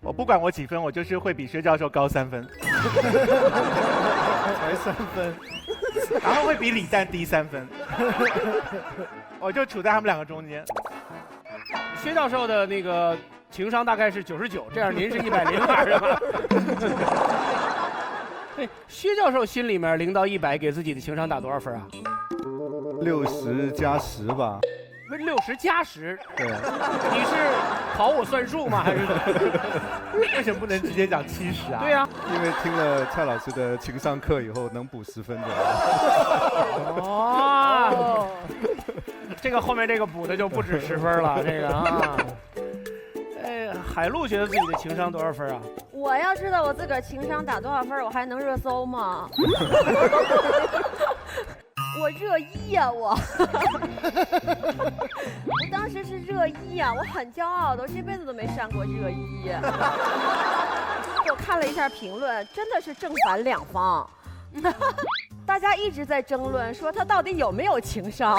我不管我几分，我就是会比薛教授高3分，才3分，然后会比李诞低3分，我就处在他们两个中间。薛教授的那个情商大概是99，这样您是102是吧？对，薛教授心里面0到100给自己的情商打多少分啊？60加10吧。60加10，对，你是考我算术吗？还是为什么不能直接讲70啊？对呀、因为听了蔡老师的情商课以后，能补10分的。哦，这个后面这个补的就不止10分了，这个啊。哎，海陆觉得自己的情商多少分啊？我要知道我自个儿情商打多少分，我还能热搜吗？我热1呀，我当时是热1呀，我很骄傲的，我这辈子都没上过热1。我看了一下评论，真的是正反两方，大家一直在争论说他到底有没有情商，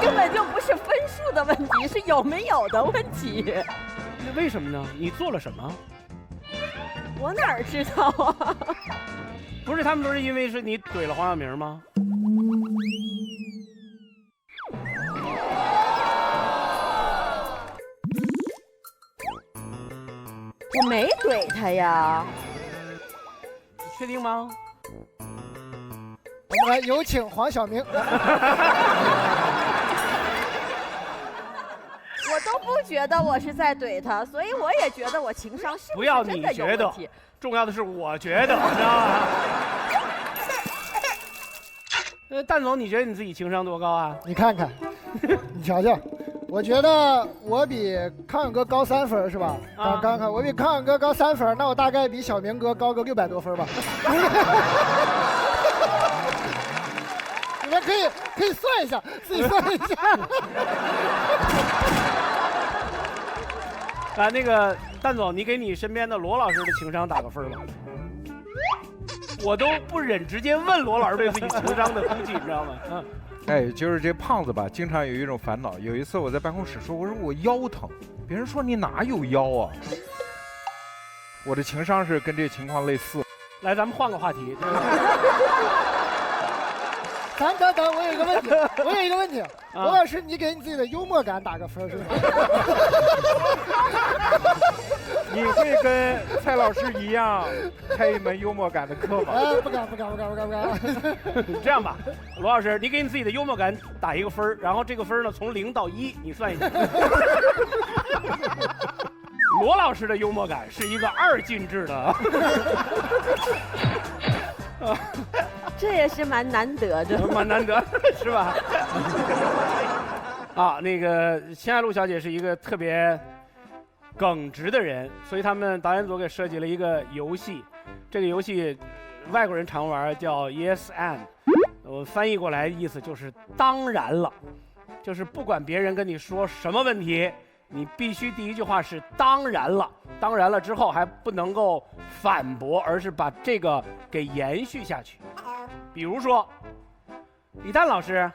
根本就不是分数的问题，是有没有的问题。那为什么呢？你做了什么？我哪儿知道啊？不是他们都是因为是你怼了黄晓明吗？我没怼他呀。你确定吗？我们来有请黄晓明。我都不觉得我是在怼他，所以我也觉得我情商是不要真的有你觉得问题。重要的是我觉得，你知道吗？蛋总，你觉得你自己情商多高啊？你看看，你瞧瞧，我觉得我比康永哥高3分是吧？啊看看，我比康永哥高3分，那我大概比小明哥高个600多分吧。你们可以算一下，自己算一下。啊，那个蛋总，你给你身边的罗老师的情商打个分吧。我都不忍直接问罗老师对自己情商的估计，你知道吗？嗯。哎，就是这胖子吧，经常有一种烦恼。有一次我在办公室说，我说我腰疼，别人说你哪有腰啊？我的情商是跟这情况类似。来，咱们换个话题。等，我有一个问题，罗老师，你给你自己的幽默感打个分是吧？你会跟蔡老师一样开一门幽默感的课吗？不敢。这样吧，罗老师，你给你自己的幽默感打一个分，然后这个分呢从0到1，你算一下。罗老师的幽默感是一个2进制的。这也是蛮难得的，蛮难得，是吧？啊，那个秦海璐小姐是一个特别耿直的人，所以他们导演组给设计了一个游戏，这个游戏外国人常玩，叫 Yes and， 我翻译过来意思就是当然了，就是不管别人跟你说什么问题，你必须第一句话是当然了，当然了之后还不能够反驳，而是把这个给延续下去。比如说，李诞老师，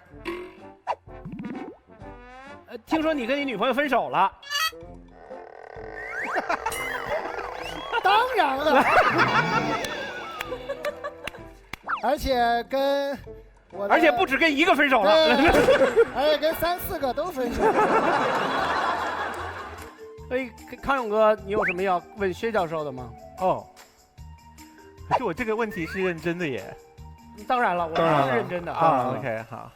听说你跟你女朋友分手了。当然了，而且跟我，而且不止跟一个分手了，而且跟3、4个都分手了。所以康永哥，你有什么要问薛教授的吗？哦，可是我这个问题是认真的耶。当然了，我是认真的啊。OK， 好。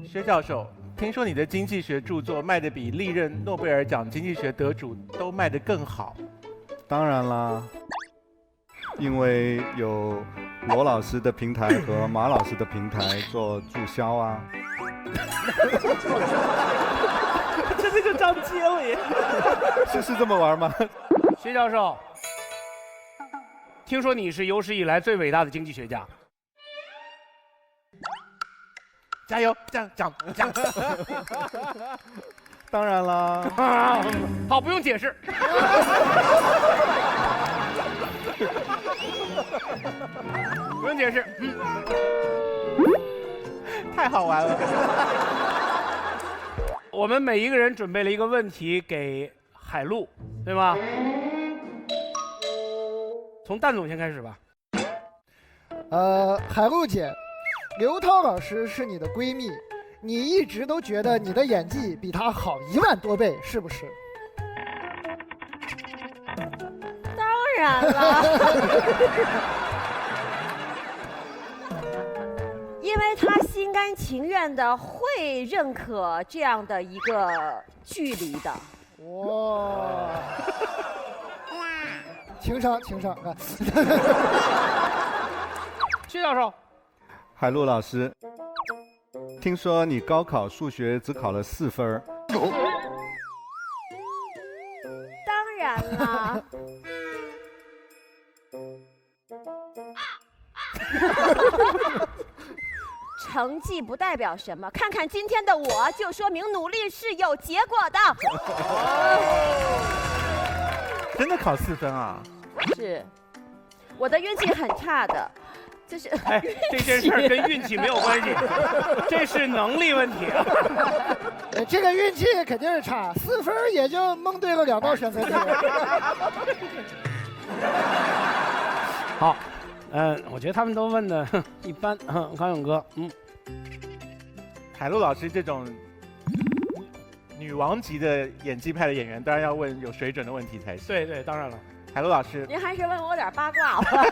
薛教授，听说你的经济学著作卖得比历任诺贝尔奖经济学得主都卖得更好。当然啦，因为有罗老师的平台和马老师的平台做注销啊。这就张接了耶。是这么玩吗？薛教授，听说你是有史以来最伟大的经济学家。加油，讲。当然啦。好，不用解释。不用解释。太好玩了。我们每一个人准备了一个问题给海陆，对吗？从蛋总先开始吧。海陆姐，刘涛老师是你的闺蜜，你一直都觉得你的演技比她好10000多倍，是不是？当然了，因为她心甘情愿的会认可这样的一个距离的。哇，情商啊！薛教授，海陆老师，听说你高考数学只考了4分儿。当然了。成绩不代表什么，看看今天的我，就说明努力是有结果的。真的考4分啊？是，我的运气很差的，就是哎，这件事儿跟运气没有关系，这是能力问题啊。这个运气肯定是差，4分也就蒙对了2道选择题。好，我觉得他们都问的一般。康永哥，海陆老师这种女王级的演技派的演员，当然要问有水准的问题才行。对，当然了。海陆老师，您还是问我点八卦吧。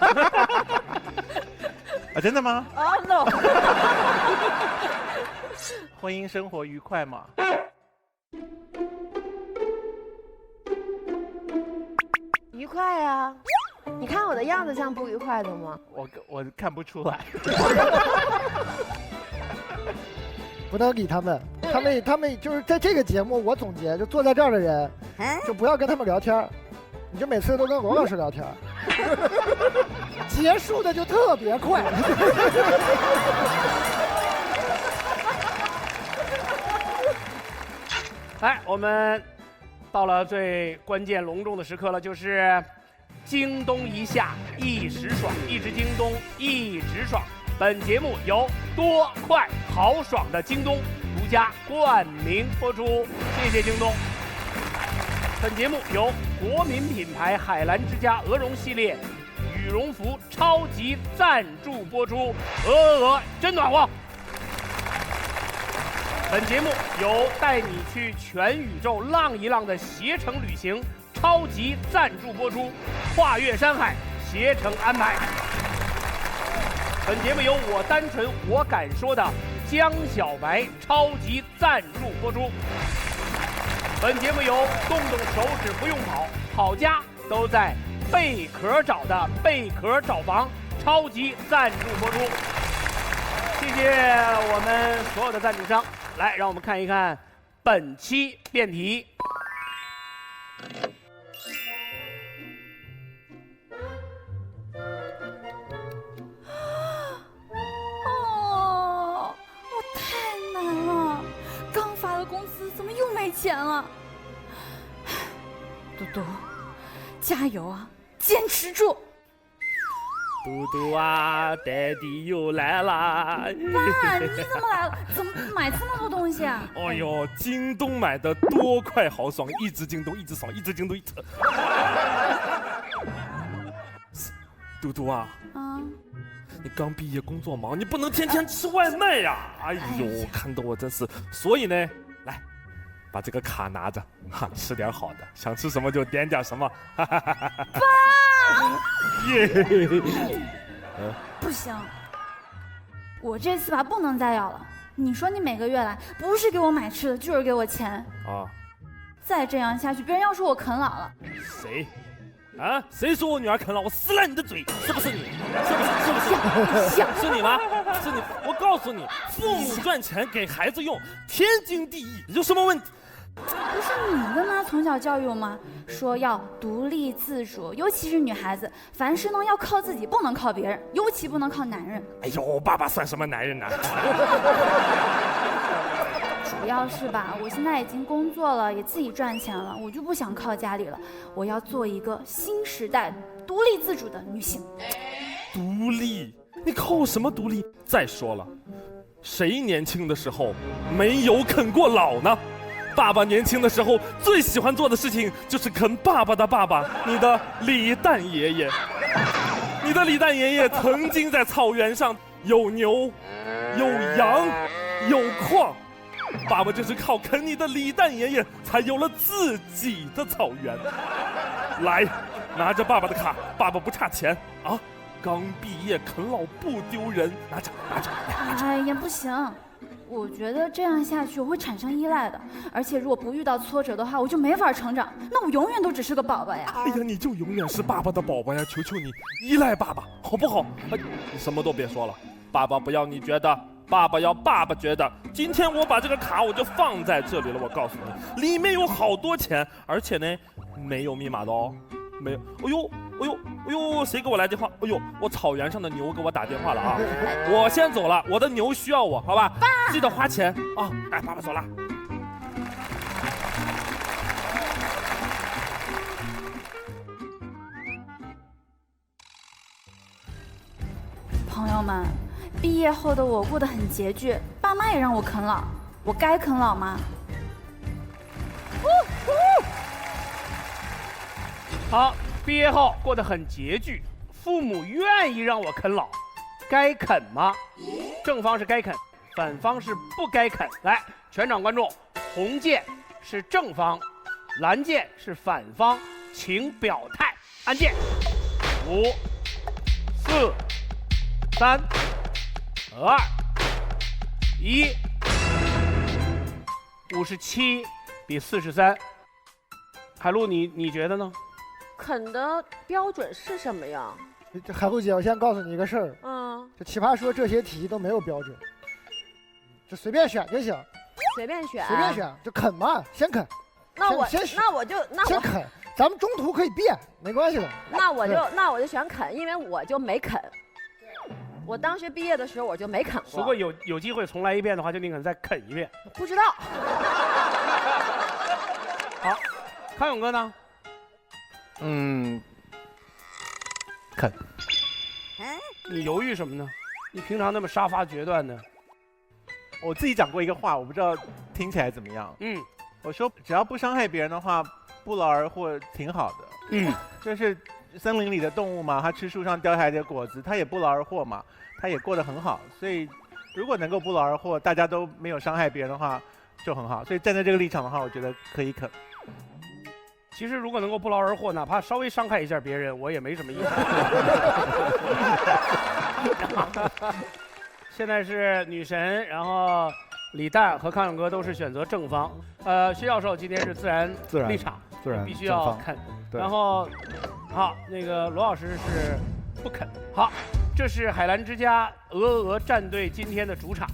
啊，真的吗？哦 no。婚姻生活愉快吗？愉快啊！你看我的样子像不愉快的吗？我看不出来。不能理他们，他们就是在这个节目，我总结就坐在这儿的人，就不要跟他们聊天，你就每次都跟罗老师聊天，结束的就特别快。来，我们到了最关键隆重的时刻了，就是京东一下一时爽，一直京东一直爽。本节目由多快豪爽的京东独家冠名播出，谢谢京东。本节目由国民品牌海澜之家鹅绒系列羽绒服超级赞助播出，真暖和。本节目由带你去全宇宙浪一浪的携程旅行超级赞助播出，跨越山海，携程安排。本节目由我单纯我敢说的江小白超级赞助播出。本节目由动动手指不用跑，好家都在贝壳找的贝壳找房超级赞助播出。谢谢我们所有的赞助商。来，让我们看一看本期辩题。哦，我太难了，刚发的工资怎么又没钱了？嘟嘟，加油啊，坚持住！嘟嘟啊，爹地又来啦！爸，你怎么来了？怎么买这么多东西啊？哎呦，京东买的多快豪爽，一直京东一直爽，一直京东一直。嘟嘟啊，你刚毕业工作忙，你不能天天吃外卖呀！哎呦，看得我真是。所以呢，来，把这个卡拿着，吃点好的，想吃什么就点点什么。爸，耶！不行，我这次吧不能再要了。你说你每个月来，不是给我买吃的，就是给我钱啊！再这样下去，别人要说我啃老了。谁？啊？谁说我女儿啃老？我撕烂你的嘴！是不是你？是你吗？是你！我告诉你，父母赚钱给孩子用，天经地义，有什么问题？不是你的吗？从小教育我吗？说要独立自主，尤其是女孩子，凡事呢要靠自己，不能靠别人，尤其不能靠男人。哎呦，爸爸算什么男人呢？主要是吧，我现在已经工作了，也自己赚钱了，我就不想靠家里了。我要做一个新时代独立自主的女性。独立？你靠什么独立？再说了，谁年轻的时候没有啃过老呢？爸爸年轻的时候最喜欢做的事情就是啃爸爸的爸爸，你的李诞爷爷。你的李诞爷爷曾经在草原上有牛、有羊、有矿，爸爸就是靠啃你的李诞爷爷才有了自己的草原。来，拿着爸爸的卡，爸爸不差钱啊！刚毕业啃老不丢人，拿着。哎呀，不行，我觉得这样下去我会产生依赖的，而且如果不遇到挫折的话，我就没法成长，那我永远都只是个宝宝呀。哎呀，你就永远是爸爸的宝宝呀！求求你，依赖爸爸好不好？哎，你什么都别说了，爸爸不要你觉得，爸爸要爸爸觉得。今天我把这个卡我就放在这里了，我告诉你，里面有好多钱，而且呢，没有密码的哦，没有。哎呦，谁给我来电话？哎呦，我草原上的牛给我打电话了啊！我先走了，我的牛需要我，好吧？记得花钱啊！哎，爸爸走了。朋友们，毕业后的我过得很拮据，爸妈也让我啃老，我该啃老吗？好，毕业后过得很拮据，父母愿意让我啃老，该啃吗？正方是该啃，反方是不该啃。来，全场观众，红键是正方，蓝键是反方，请表态。按键，5、4、3、2、1。57比43。海陆，你觉得呢？啃的标准是什么呀？海陆姐，我先告诉你一个事儿，这奇葩说这些题都没有标准，就随便选就行。随便选。随便选，就啃嘛，先啃。那我先啃，咱们中途可以变，没关系的。那我就选啃，因为我就没啃。我大学毕业的时候我就没啃过。如果有机会重来一遍的话，就宁肯再啃一遍。不知道。好，康永哥呢？啃。你犹豫什么呢？你平常那么杀伐决断的。我自己讲过一个话，我不知道听起来怎么样。我说只要不伤害别人的话，不劳而获挺好的。就是森林里的动物嘛，它吃树上掉下来的果子，它也不劳而获嘛，它也过得很好。所以如果能够不劳而获，大家都没有伤害别人的话，就很好。所以站在这个立场的话，我觉得可以啃。其实如果能够不劳而获，哪怕稍微伤害一下别人，我也没什么意思。现在是女神，然后李诞和康永哥都是选择正方。薛教授今天是自然立场，必须要啃。然后，好，那个罗老师是不啃。好，这是海澜之家鹅战队今天的主场。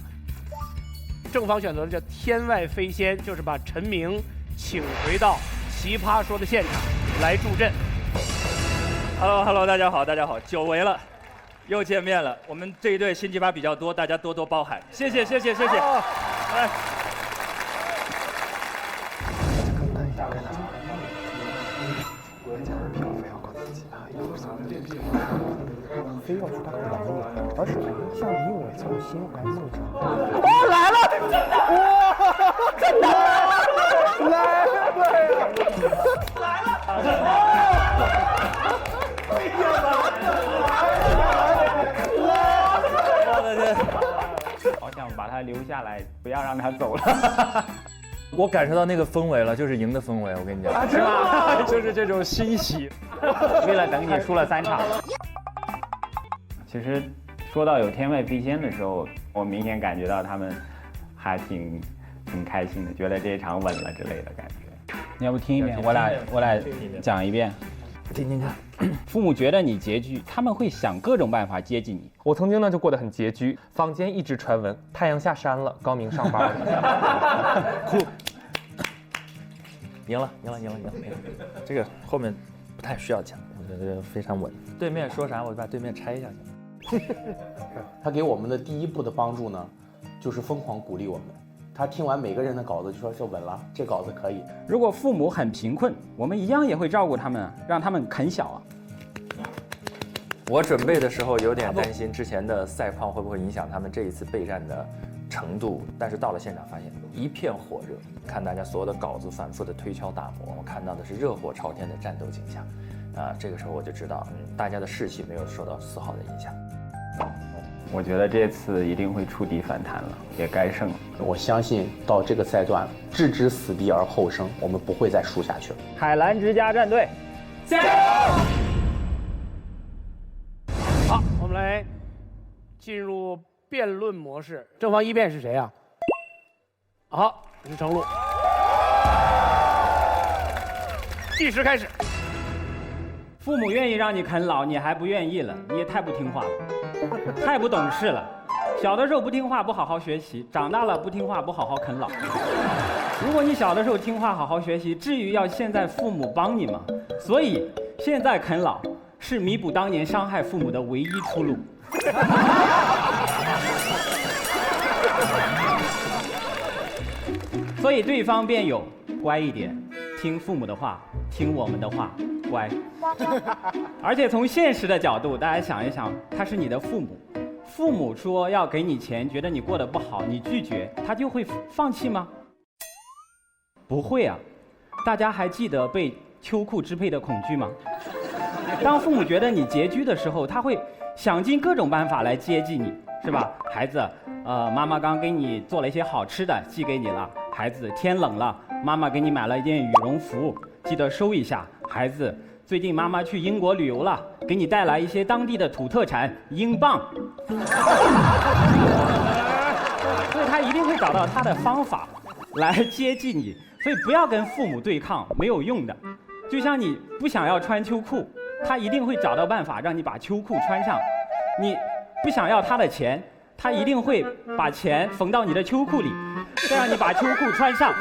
正方选择的叫天外飞仙，就是把陈明请回到奇葩说的现场来助阵。Hello， 大家好，久违了，又见面了。我们这一队新奇葩比较多，大家多多包涵，谢谢。来，非要去当王爷，而是向李伟操心来梦想。来了！哇，真的来我的天！好想把他留下来，不要让他走了。我感受到那个氛围了，就是赢的氛围。我跟你讲，是吧？就是这种欣喜。为了等你输了3场。其实说到有天外飞仙的时候，我明显感觉到他们还挺开心的，觉得这一场稳了之类的感觉。你要不听一遍？我俩讲一遍。听。父母觉得你拮据，他们会想各种办法接近你。我曾经呢就过得很拮据，坊间一直传闻太阳下山了，高明上班了。哭。赢了。这个后面不太需要讲，我觉得非常稳。对面说啥，我把对面拆一下去。他给我们的第一步的帮助呢，就是疯狂鼓励我们。他听完每个人的稿子就说稳了，这稿子可以。如果父母很贫困，我们一样也会照顾他们，让他们啃小啊。我准备的时候有点担心之前的赛况会不会影响他们这一次备战的程度，但是到了现场发现一片火热，看大家所有的稿子反复的推敲打磨，我看到的是热火朝天的战斗景象，这个时候我就知道，大家的士气没有受到丝毫的影响。我觉得这次一定会触底反弹了，也该胜了。我相信到这个赛段，置之死地而后生，我们不会再输下去了。海澜之家战队，加油！好，我们来进入辩论模式。正方一辩是谁啊？好，是程璐。计时开始。父母愿意让你啃老，你还不愿意了，你也太不听话了，太不懂事了。小的时候不听话，不好好学习；长大了不听话，不好好啃老。如果你小的时候听话，好好学习，至于要现在父母帮你吗？所以现在啃老是弥补当年伤害父母的唯一出路。所以对方辩友，乖一点，听父母的话，听我们的话，乖。而且从现实的角度，大家想一想，他是你的父母，父母说要给你钱，觉得你过得不好，你拒绝，他就会放弃吗？不会啊。大家还记得被秋裤支配的恐惧吗？当父母觉得你拮据的时候，他会想尽各种办法来接济你，是吧？孩子，妈妈刚给你做了一些好吃的，寄给你了。孩子，天冷了，妈妈给你买了一件羽绒服，记得收一下。孩子，最近妈妈去英国旅游了，给你带来一些当地的土特产英镑。所以他一定会找到他的方法来接济你，所以不要跟父母对抗，没有用的。就像你不想要穿秋裤，他一定会找到办法让你把秋裤穿上。你不想要他的钱，他一定会把钱缝到你的秋裤里，再让你把秋裤穿上。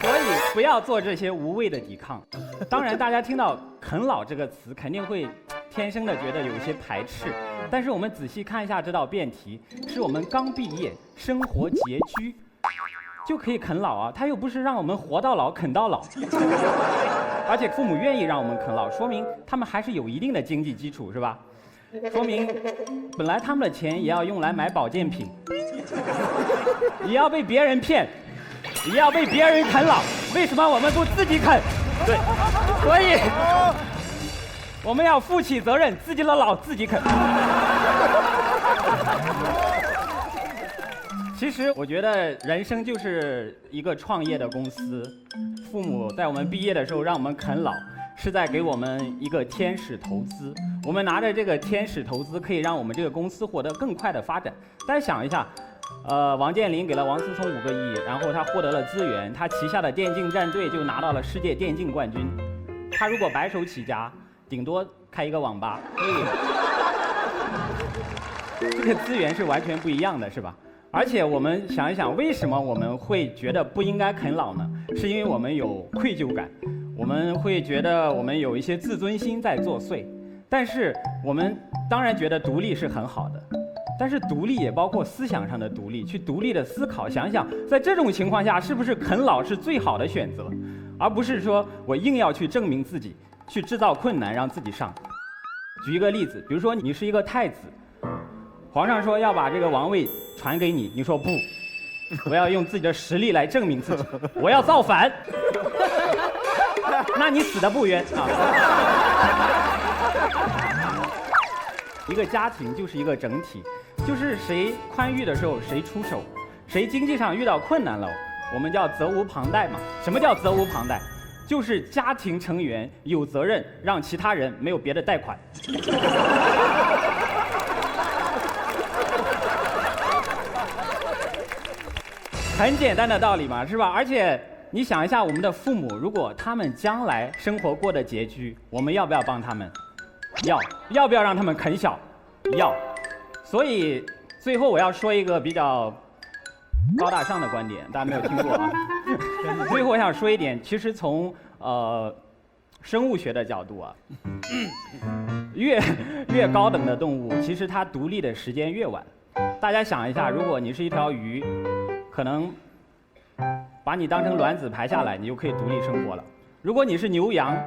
所以不要做这些无谓的抵抗。当然，大家听到“啃老”这个词，肯定会天生的觉得有一些排斥。但是我们仔细看一下这道辩题，是我们刚毕业，生活拮据，就可以啃老啊。他又不是让我们活到老啃到老，而且父母愿意让我们啃老，说明他们还是有一定的经济基础，是吧？说明本来他们的钱也要用来买保健品，也要被别人骗，也要被别人啃老。为什么我们不自己啃？对，所以我们要负起责任，自己的老自己啃。其实我觉得人生就是一个创业的公司，父母在我们毕业的时候让我们啃老，是在给我们一个天使投资。我们拿着这个天使投资，可以让我们这个公司获得更快的发展。大家想一下，王健林给了王思聪5个亿，然后他获得了资源，他旗下的电竞战队就拿到了世界电竞冠军。他如果白手起家，顶多开一个网吧，所以这个资源是完全不一样的，是吧？而且我们想一想，为什么我们会觉得不应该啃老呢？是因为我们有愧疚感，我们会觉得我们有一些自尊心在作祟。但是我们当然觉得独立是很好的，但是独立也包括思想上的独立，去独立的思考，想想在这种情况下，是不是啃老是最好的选择，而不是说我硬要去证明自己，去制造困难让自己上。举一个例子，比如说你是一个太子，皇上说要把这个王位传给你，你说不，我要用自己的实力来证明自己，我要造反，那你死得不冤啊。一个家庭就是一个整体，就是谁宽裕的时候谁出手，谁经济上遇到困难了，我们叫责无旁贷嘛。什么叫责无旁贷？就是家庭成员有责任让其他人没有别的贷款。很简单的道理嘛，是吧？而且你想一下，我们的父母如果他们将来生活过得拮据，我们要不要帮他们？要不要让他们啃小？要。所以最后我要说一个比较高大上的观点，大家没有听过啊。最后我想说一点，其实从生物学的角度啊，越高等的动物，其实它独立的时间越晚。大家想一下，如果你是一条鱼，可能把你当成卵子排下来，你就可以独立生活了。如果你是牛羊，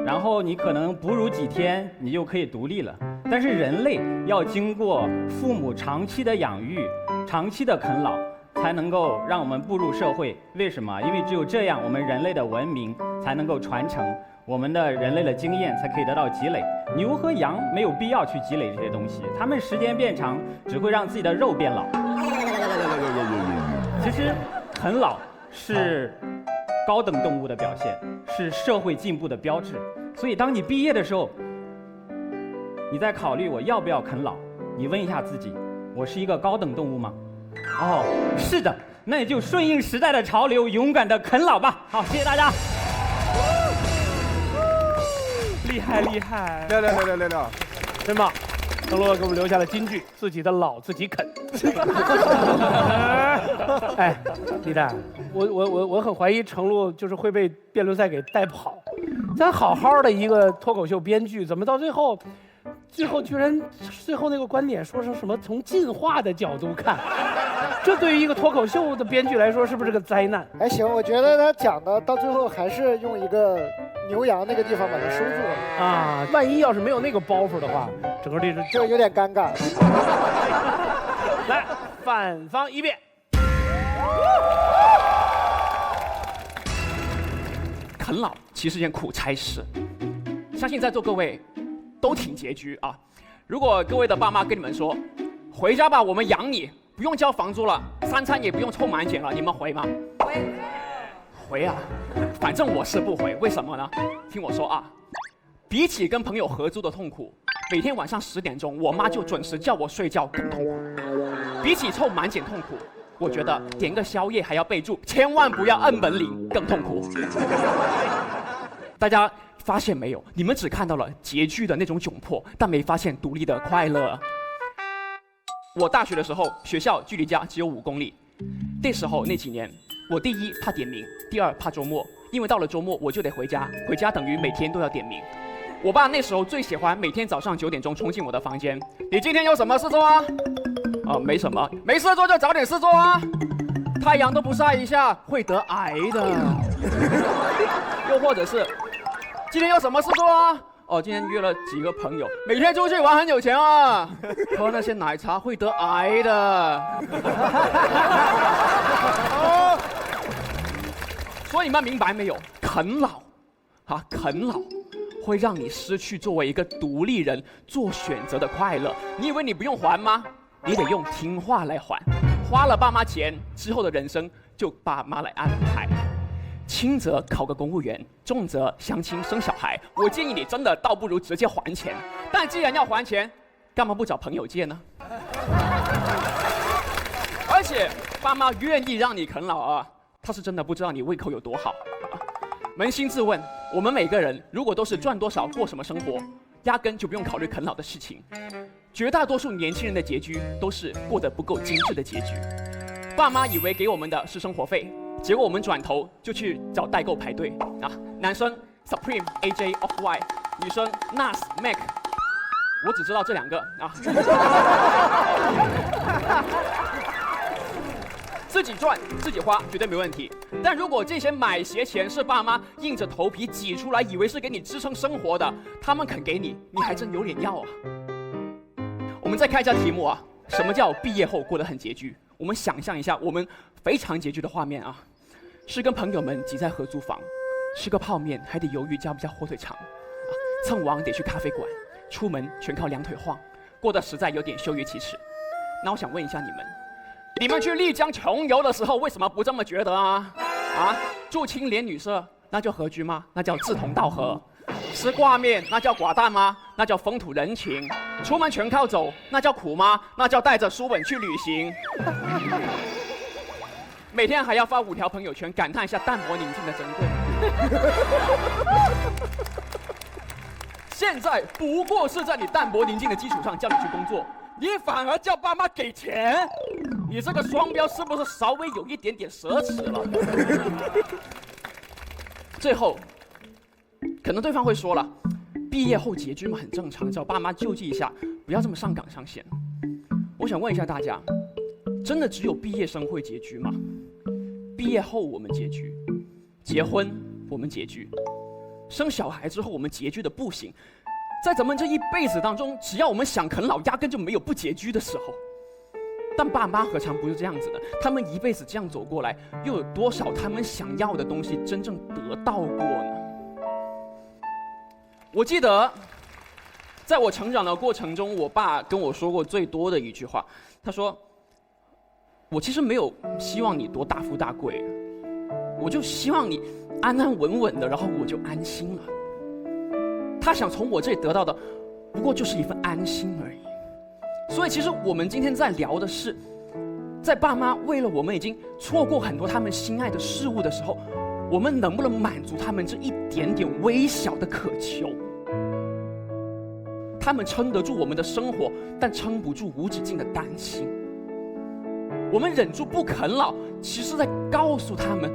然后你可能哺乳几天，你就可以独立了。但是人类要经过父母长期的养育、长期的啃老，才能够让我们步入社会。为什么？因为只有这样，我们人类的文明才能够传承，我们的人类的经验才可以得到积累。牛和羊没有必要去积累这些东西，它们时间变长，只会让自己的肉变老。其实，啃老是高等动物的表现，是社会进步的标志。所以，当你毕业的时候，你在考虑我要不要啃老，你问一下自己，我是一个高等动物吗？哦，是的，那也就顺应时代的潮流，勇敢的啃老吧。好，谢谢大家。厉害厉害，六，真棒！邓洛给我们留下了金句：自己的老自己啃。哎，李诞，我很怀疑程璐就是会被辩论赛给带跑。咱好好的一个脱口秀编剧，怎么到最后居然最后那个观点说成什么从进化的角度看？这对于一个脱口秀的编剧来说，是不是个灾难？还行，我觉得他讲的到最后还是用一个牛羊那个地方把它收住了啊！万一要是没有那个包袱的话，整个历史就有点尴尬。来，反方一辩。啃老其实是件苦差事，相信在座各位都挺拮据啊。如果各位的爸妈跟你们说，回家吧，我们养你，不用交房租了，3餐也不用凑满减了，你们回吗？回啊，反正我是不回。为什么呢？听我说啊，比起跟朋友合租的痛苦，每天晚上10点钟，我妈就准时叫我睡觉更痛苦。比起凑满减痛苦，我觉得点个宵夜还要备注，千万不要按门铃更痛苦。大家发现没有？你们只看到了拮据的那种窘迫，但没发现独立的快乐。我大学的时候，学校距离家只有5公里。那时候那几年，我第一怕点名，第二怕周末，因为到了周末我就得回家，回家等于每天都要点名。我爸那时候最喜欢每天早上9点钟冲进我的房间，你今天有什么事做啊？没什么，没事做就找点事做啊。太阳都不晒一下会得癌的。又或者是，今天有什么事做啊？今天约了几个朋友，每天出去玩很有钱啊，喝那些奶茶会得癌的。所以你们明白没有？啃老，啃老会让你失去作为一个独立人做选择的快乐。你以为你不用还吗？你得用听话来还。花了爸妈钱之后的人生就爸妈来安排。轻则考个公务员，重则相亲生小孩。我建议你真的倒不如直接还钱。但既然要还钱，干嘛不找朋友借呢？而且爸妈愿意让你啃老啊，他是真的不知道你胃口有多好。扪心自问，我们每个人如果都是赚多少过什么生活，压根就不用考虑啃老的事情。绝大多数年轻人的拮据都是过得不够精致的拮据。爸妈以为给我们的是生活费，结果我们转头就去找代购排队啊。男生 Supreme、AJ、Off-White， 女生 NARS、MAC， 我只知道这2个啊。自己赚自己花绝对没问题，但如果这些买鞋钱是爸妈硬着头皮挤出来，以为是给你支撑生活的，他们肯给你，你还真有脸要啊。我们再看一下题目啊，什么叫毕业后过得很拮据？我们想象一下我们非常拮据的画面啊，是跟朋友们挤在合租房，吃个泡面还得犹豫加不加火腿肠，蹭网得去咖啡馆，出门全靠2腿晃，过得实在有点羞于启齿。那我想问一下你们去丽江穷游的时候为什么不这么觉得啊？住青年旅社那叫合居吗？那叫志同道合。吃挂面那叫寡淡吗？那叫风土人情。出门全靠走那叫苦吗？那叫带着书本去旅行。每天还要发5条朋友圈感叹一下淡泊宁静的珍贵。现在不过是在你淡泊宁静的基础上叫你去工作，你反而叫爸妈给钱，你这个双标是不是稍微有一点点奢侈了？最后，可能对方会说了，毕业后拮据嘛很正常，找爸妈救济一下，不要这么上纲上线。我想问一下大家，真的只有毕业生会拮据吗？毕业后我们拮据，结婚我们拮据，生小孩之后我们拮据的不行，在咱们这一辈子当中，只要我们想啃老，压根就没有不拮据的时候。但爸妈何尝不是这样子的？他们一辈子这样走过来，又有多少他们想要的东西真正得到过呢？我记得，在我成长的过程中，我爸跟我说过最多的一句话，他说：“我其实没有希望你多大富大贵，我就希望你安安稳稳的，然后我就安心了。”他想从我这里得到的，不过就是一份安心而已。所以，其实我们今天在聊的是，在爸妈为了我们已经错过很多他们心爱的事物的时候，我们能不能满足他们这一点点微小的渴求？他们撑得住我们的生活，但撑不住无止境的担心。我们忍住不啃老，其实在告诉他们，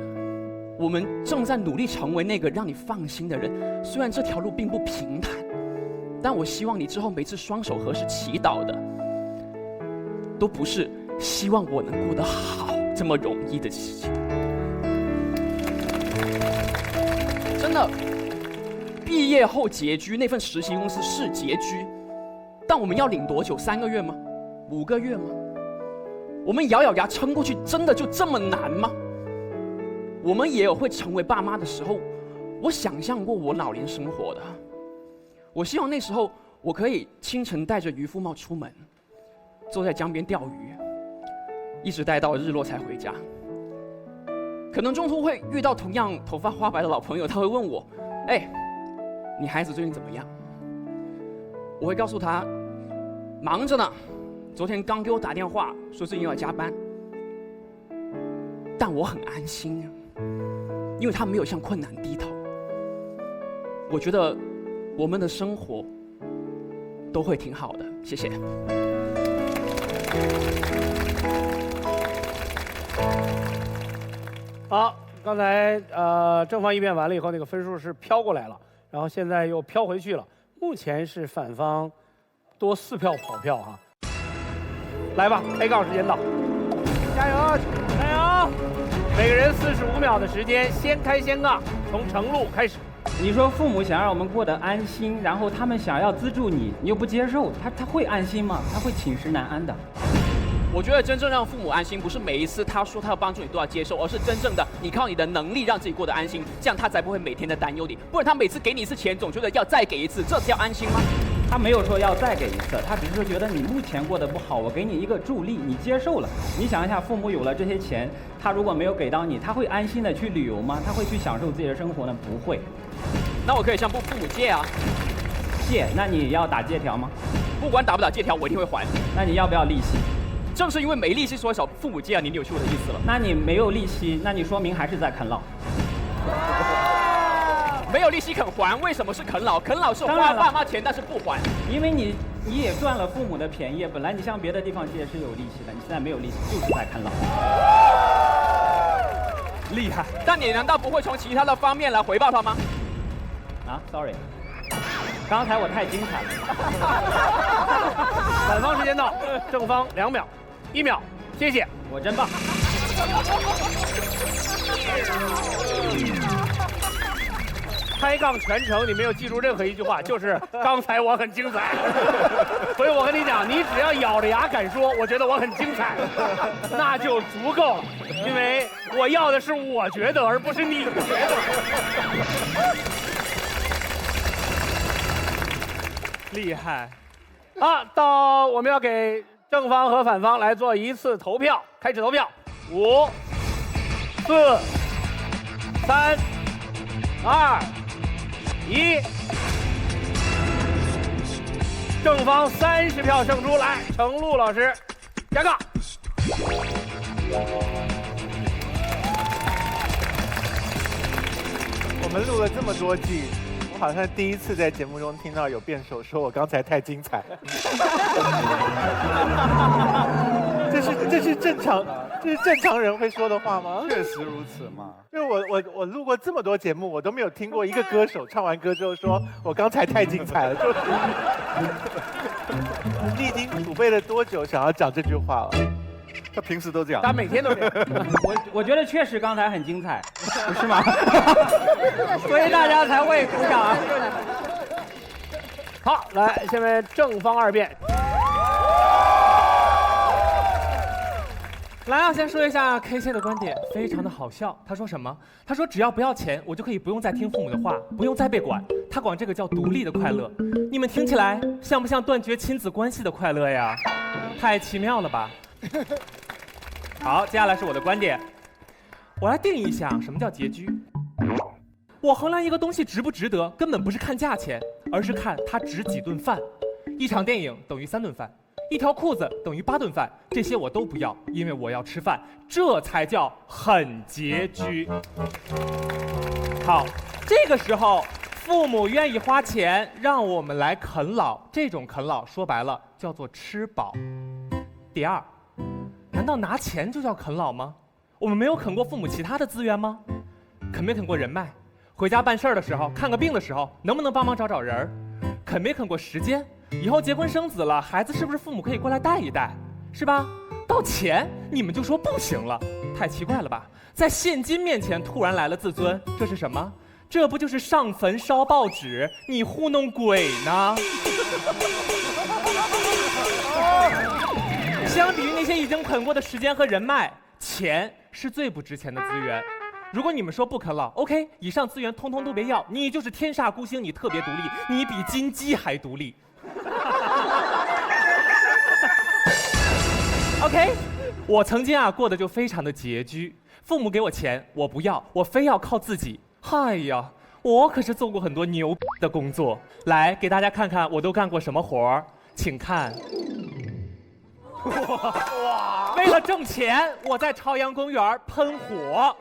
我们正在努力成为那个让你放心的人。虽然这条路并不平坦，但我希望你之后每次双手合十祈祷的，都不是希望我能过得好这么容易的事情。真的，毕业后拮据那份实习公司是拮据，但我们要领多久？3个月吗？5个月吗？我们咬咬牙撑过去，真的就这么难吗？我们也有会成为爸妈的时候，我想象过我老年生活的。我希望那时候我可以清晨戴着渔夫帽出门，坐在江边钓鱼，一直待到日落才回家。可能中途会遇到同样头发花白的老朋友，他会问我：“哎，你孩子最近怎么样？”我会告诉他：“忙着呢，昨天刚给我打电话说最近要加班。”但我很安心啊，因为他没有向困难低头。我觉得我们的生活都会挺好的，谢谢。好，刚才正方一辩完了以后，那个分数是飘过来了，然后现在又飘回去了。目前是反方多4票跑票哈。来吧，开杠时间到，加油，加油！每个人45秒的时间，先开先杠，从程璐开始。你说父母想让我们过得安心，然后他们想要资助你，你又不接受，他会安心吗？他会寝食难安的。我觉得真正让父母安心，不是每一次他说他要帮助你都要接受，而是真正的你靠你的能力让自己过得安心，这样他才不会每天的担忧你。不然他每次给你一次钱，总觉得要再给一次，这叫安心吗？他没有说要再给一次，他只是觉得你目前过得不好，我给你一个助力，你接受了。你想一下，父母有了这些钱，他如果没有给到你，他会安心的去旅游吗？他会去享受自己的生活呢？不会。那我可以向父母借啊。借？那你要打借条吗？不管打不打借条，我一定会还。那你要不要利息？正是因为没利息，所以找父母借啊，你扭曲我的意思了。那你没有利息，那你说明还是在啃老。没有利息肯还，为什么是啃老？啃老是花爸妈钱，但是不还。因为你也赚了父母的便宜，本来你向别的地方借是有利息的，你现在没有利息，就是在啃老。厉害！但你难道不会从其他的方面来回报他吗？啊 ，sorry， 刚才我太精彩了。反方时间到，正方2秒，1秒，谢谢，我真棒。开杠全程你没有记住任何一句话，就是刚才我很精彩。所以我跟你讲，你只要咬着牙敢说，我觉得我很精彩，那就足够了。因为我要的是我觉得，而不是你觉得。厉害！啊，到我们要给正方和反方来做一次投票，开始投票，5、4、3、2、1，正方30票胜出，来，程璐老师，加杠。我们录了这么多季，我好像第一次在节目中听到有辩手说我刚才太精彩了。这是正常人会说的话吗？确实如此嘛。就是我录过这么多节目，我都没有听过一个歌手唱完歌之后说我刚才太精彩了。就是你已经储备了多久想要讲这句话了？他平时都这样，他每天都这样。我觉得确实刚才很精彩，不是吗？所以大家才会鼓掌。好，来，下面正方二辩。来啊，先说一下 KC 的观点，非常的好笑。他说什么？他说只要不要钱，我就可以不用再听父母的话，不用再被管。他管这个叫独立的快乐。你们听起来像不像断绝亲子关系的快乐呀？太奇妙了吧！好，接下来是我的观点。我来定义一下什么叫拮据。我衡量一个东西值不值得，根本不是看价钱，而是看它值几顿饭。一场电影等于3顿饭。一条裤子等于8顿饭，这些我都不要，因为我要吃饭，这才叫很拮据。好，这个时候父母愿意花钱让我们来啃老，这种啃老说白了叫做吃饱。第二，难道拿钱就叫啃老吗？我们没有啃过父母其他的资源吗？啃没啃过人脉？回家办事儿的时候，看个病的时候，能不能帮忙找人儿？啃没啃过时间？以后结婚生子了，孩子是不是父母可以过来带一带，是吧？到钱你们就说不行了，太奇怪了吧？在现金面前突然来了自尊，这是什么？这不就是上坟烧报纸，你糊弄鬼呢？相比于那些已经啃过的时间和人脉，钱是最不值钱的资源。如果你们说不啃老 ，OK， 以上资源通通都别要，你就是天煞孤星，你特别独立，你比金鸡还独立。OK， 我曾经过得就非常的拮据，父母给我钱我不要，我非要靠自己。嗨呀，我可是做过很多牛的工作，来给大家看看我都干过什么活儿，请看。为了挣钱，我在朝阳公园喷火。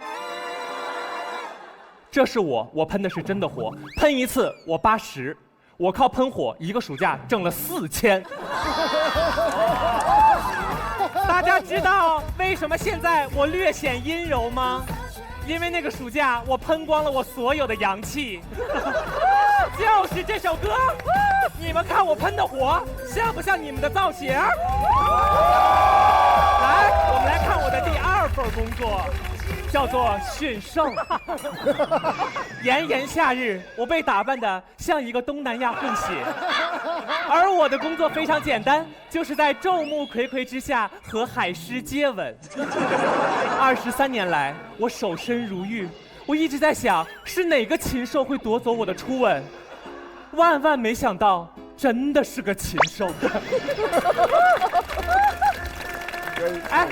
这是我喷的是真的火，喷一次我80，我靠喷火一个暑假挣了4000。大家知道为什么现在我略显阴柔吗？因为那个暑假我喷光了我所有的阳气。就是这首歌，你们看我喷的火像不像你们的造型？来，我们来看我的第2份工作。叫做驯兽。炎炎夏日，我被打扮得像一个东南亚混血，而我的工作非常简单，就是在众目睽睽之下和海狮接吻。23年来，我守身如玉，我一直在想，是哪个禽兽会夺走我的初吻？万万没想到，真的是个禽兽。哎。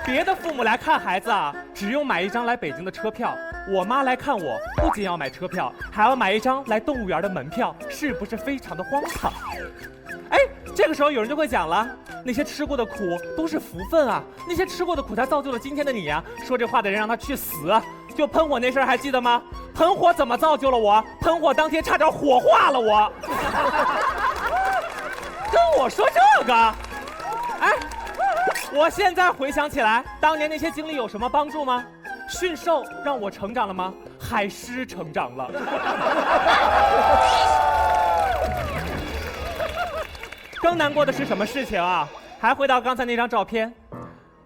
别的父母来看孩子只用买一张来北京的车票，我妈来看我，不仅要买车票，还要买一张来动物园的门票，是不是非常的荒唐？哎，这个时候有人就会讲了，那些吃过的苦都是福分啊，那些吃过的苦才造就了今天的你呀。说这话的人让他去死！就喷火那事儿还记得吗？喷火怎么造就了我？喷火当天差点火化了我。跟我说这个，哎。我现在回想起来，当年那些经历有什么帮助吗？驯兽让我成长了吗？海狮成长了。更难过的是什么事情啊？还回到刚才那张照片，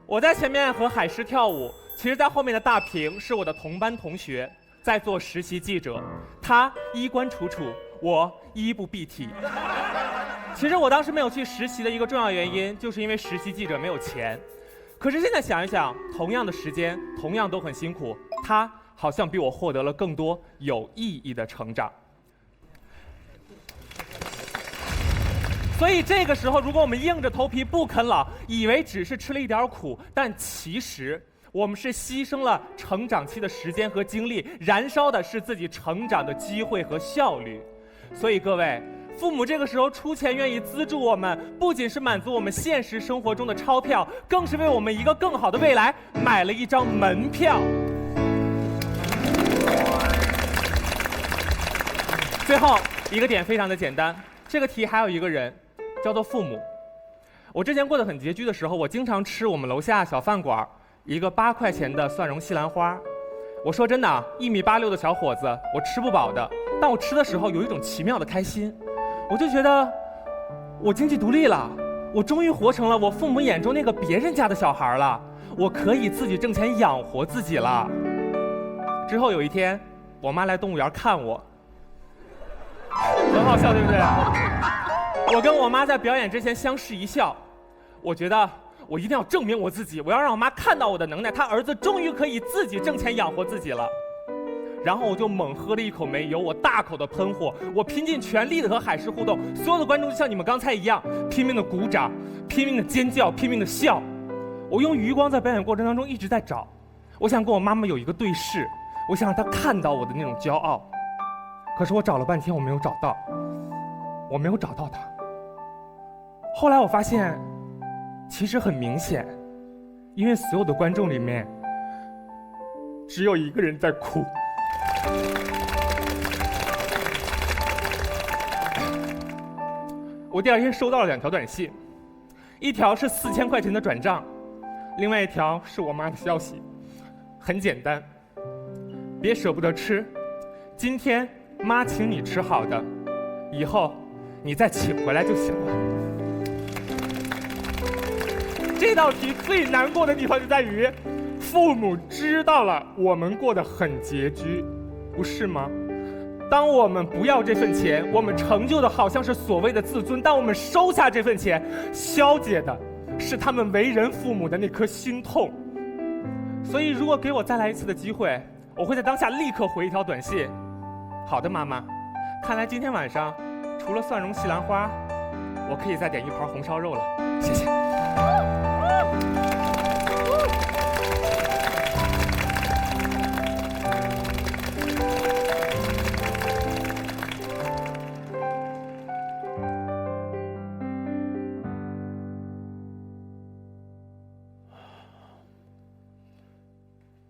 我在前面和海狮跳舞，其实在后面的大屏是我的同班同学，在做实习记者，他衣冠楚楚，我衣不蔽体。其实我当时没有去实习的一个重要原因，就是因为实习记者没有钱。可是现在想一想，同样的时间，同样都很辛苦，他好像比我获得了更多有意义的成长。所以这个时候，如果我们硬着头皮不啃老，以为只是吃了一点苦，但其实我们是牺牲了成长期的时间和精力，燃烧的是自己成长的机会和效率。所以各位，父母这个时候出钱愿意资助我们，不仅是满足我们现实生活中的钞票，更是为我们一个更好的未来买了一张门票。最后一个点非常的简单，这个题还有一个人，叫做父母。我之前过得很拮据的时候，我经常吃我们楼下小饭馆一个8块钱的蒜蓉西兰花。我说真的，1.86米的小伙子，我吃不饱的，但我吃的时候有一种奇妙的开心。我就觉得我经济独立了，我终于活成了我父母眼中那个别人家的小孩了，我可以自己挣钱养活自己了。之后有一天，我妈来动物园看我，很好笑，对不对？我跟我妈在表演之前相视一笑，我觉得我一定要证明我自己，我要让我妈看到我的能耐，她儿子终于可以自己挣钱养活自己了。然后我就猛喝了一口煤油，我大口的喷火，我拼尽全力的和海狮互动，所有的观众就像你们刚才一样，拼命的鼓掌，拼命的尖叫，拼命的笑。我用余光在表演过程当中一直在找，我想跟我妈妈有一个对视，我想让她看到我的那种骄傲。可是我找了半天，我没有找到，我没有找到她。后来我发现，其实很明显，因为所有的观众里面，只有一个人在哭。我第二天收到了2条短信，一条是4000块钱的转账，另外一条是我妈的消息，很简单，别舍不得吃，今天妈请你吃好的，以后你再请回来就行了。这道题最难过的地方就在于，父母知道了我们过得很拮据，不是吗？当我们不要这份钱，我们成就的好像是所谓的自尊；当我们收下这份钱，消解的是他们为人父母的那颗心痛。所以，如果给我再来一次的机会，我会在当下立刻回一条短信：好的，妈妈，看来今天晚上除了蒜蓉西兰花，我可以再点一盘红烧肉了，谢谢。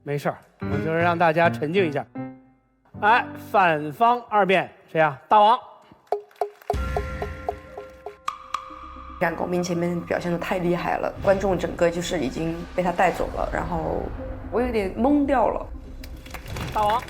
没事儿，我就是让大家沉静一下。来，反方2辩，谁呀？大王。冉高明前面表现得太厉害了，观众整个就是已经被他带走了，然后我有点懵掉了。大王，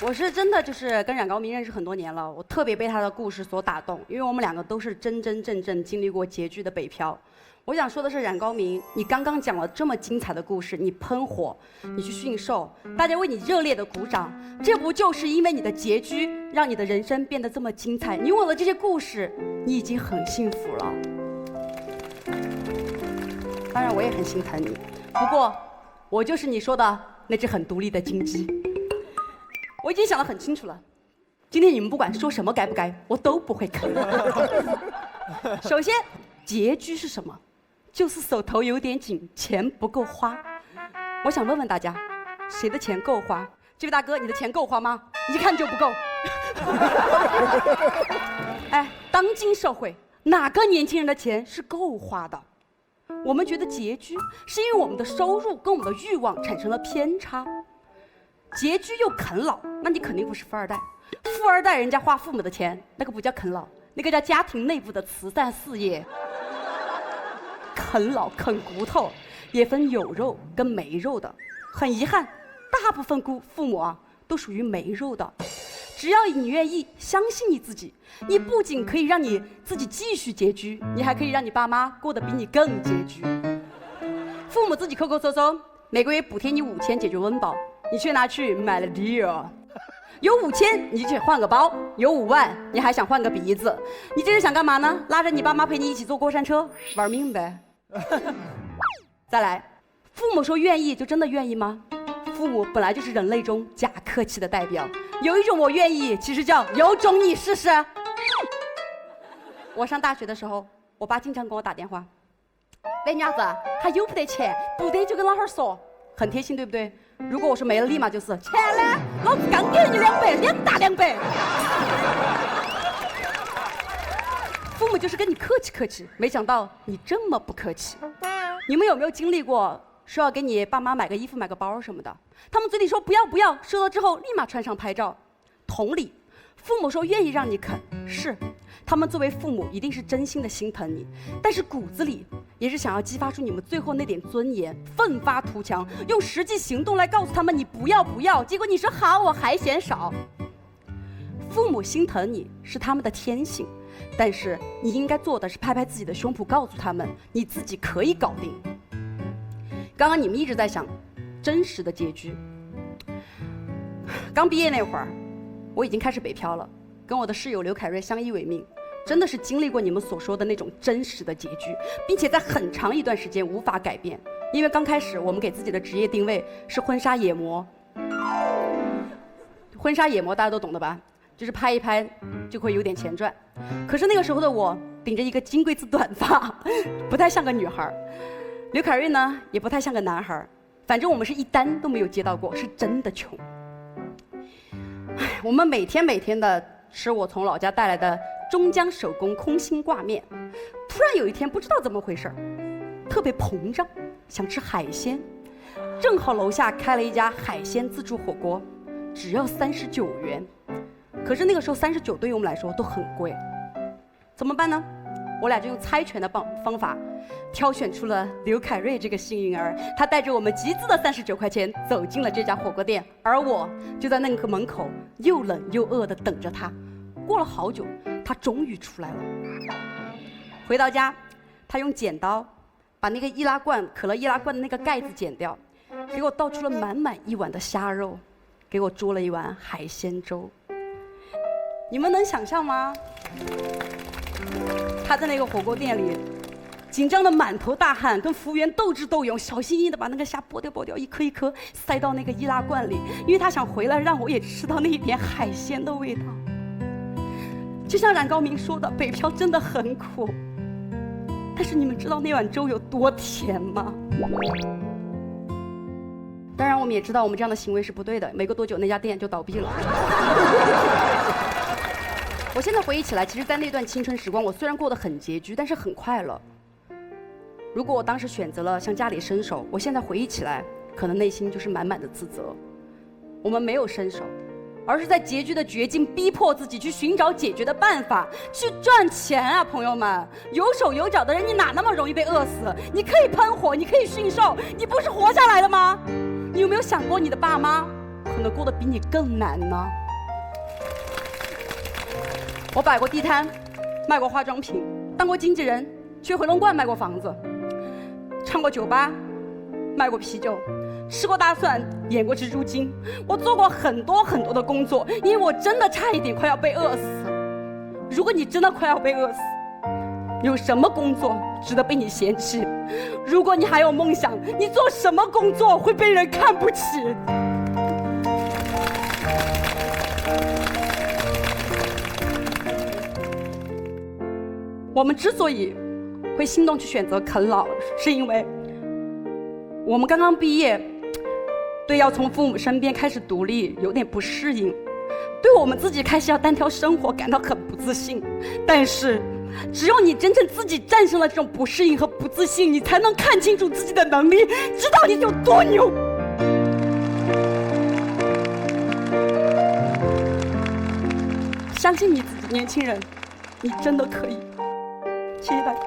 我是真的就是跟冉高明认识很多年了，我特别被他的故事所打动，因为我们2个都是真真正正经历过拮据的北漂。我想说的是，冉高明，你刚刚讲了这么精彩的故事，你喷火，你去驯兽，大家为你热烈的鼓掌，这不就是因为你的拮据，让你的人生变得这么精彩？你有了这些故事，你已经很幸福了。当然，我也很心疼你，不过，我就是你说的那只很独立的金鸡。我已经想得很清楚了，今天你们不管说什么该不该，我都不会啃。首先，拮据是什么？就是手头有点紧，钱不够花。我想问问大家，谁的钱够花？这位大哥，你的钱够花吗？一看就不够。哎，当今社会，哪个年轻人的钱是够花的？我们觉得拮据，是因为我们的收入跟我们的欲望产生了偏差。拮据又啃老，那你肯定不是富二代。富二代人家花父母的钱，那个不叫啃老，那个叫家庭内部的慈善事业。啃老啃骨头，也分有肉跟没肉的。很遗憾，大部分父母啊都属于没肉的。只要你愿意相信你自己，你不仅可以让你自己继续拮据，你还可以让你爸妈过得比你更拮据。父母自己抠抠搜搜，每个月补贴你5000解决温饱，你却拿去买了 Dior。有5000你就去换个包，有5万你还想换个鼻子，你这是想干嘛呢？拉着你爸妈陪你一起坐过山车玩命呗。再来，父母说愿意就真的愿意吗？父母本来就是人类中假客气的代表，有一种我愿意，其实叫有种你试试。我上大学的时候，我爸经常给我打电话，喂，女儿子，还有不得钱？不得就跟老汉说，很贴心，对不对？如果我说没了，立马就是钱呢，老子刚给了你200，2大200。父母就是跟你客气客气，没想到你这么不客气。你们有没有经历过说要给你爸妈买个衣服、买个包什么的？他们嘴里说不要不要，收了之后立马穿上拍照。同理，父母说愿意让你啃，是他们作为父母一定是真心的心疼你，但是骨子里也是想要激发出你们最后那点尊严，奋发图强，用实际行动来告诉他们你不要不要，结果你说好我还嫌少。父母心疼你是他们的天性，但是你应该做的是拍拍自己的胸脯，告诉他们你自己可以搞定。刚刚你们一直在想真实的结局。刚毕业那会儿，我已经开始北漂了，跟我的室友刘凯瑞相依为命，真的是经历过你们所说的那种真实的结局，并且在很长一段时间无法改变。因为刚开始我们给自己的职业定位是婚纱野模，婚纱野模大家都懂的吧？就是拍一拍就会有点钱赚。可是那个时候的我顶着一个金龟子短发，不太像个女孩。刘凯瑞呢也不太像个男孩，反正我们是一单都没有接到过，是真的穷。我们每天的吃我从老家带来的中江手工空心挂面。突然有一天不知道怎么回事，特别膨胀，想吃海鲜。正好楼下开了一家海鲜自助火锅，只要39元。可是那个时候39对于我们来说都很贵，怎么办呢？我俩就用猜拳的方法，挑选出了刘凯瑞这个幸运儿。他带着我们集资的39块钱走进了这家火锅店，而我就在那个门口又冷又饿地等着他。过了好久，他终于出来了。回到家，他用剪刀把那个可乐易拉罐的那个盖子剪掉，给我倒出了满满一碗的虾肉，给我煮了一碗海鲜粥。你们能想象吗？他在那个火锅店里紧张的满头大汗，跟服务员斗智斗勇，小心翼翼的把那个虾剥掉，一颗一颗塞到那个易拉罐里，因为他想回来让我也吃到那一点海鲜的味道。就像冉高明说的，北漂真的很苦，但是你们知道那碗粥有多甜吗？当然我们也知道我们这样的行为是不对的，没过多久那家店就倒闭了。我现在回忆起来，其实在那段青春时光，我虽然过得很拮据，但是很快乐。如果我当时选择了向家里伸手，我现在回忆起来，可能内心就是满满的自责。我们没有伸手，而是在拮据的绝境逼迫自己去寻找解决的办法，去赚钱啊，朋友们！有手有脚的人，你哪那么容易被饿死？你可以喷火，你可以驯兽，你不是活下来的吗？你有没有想过，你的爸妈可能过得比你更难呢？我摆过地摊，卖过化妆品，当过经纪人，去回龙观卖过房子，唱过酒吧，卖过啤酒，吃过大蒜，演过蜘蛛精。我做过很多的工作，因为我真的差一点快要被饿死。如果你真的快要被饿死，有什么工作值得被你嫌弃？如果你还有梦想，你做什么工作会被人看不起？我们之所以会心动去选择啃老，是因为我们刚刚毕业，对要从父母身边开始独立有点不适应，对我们自己开始要单挑生活感到很不自信。但是只有你真正自己战胜了这种不适应和不自信，你才能看清楚自己的能力，知道你有多牛。相信你自己，年轻人，你真的可以。谢谢大家。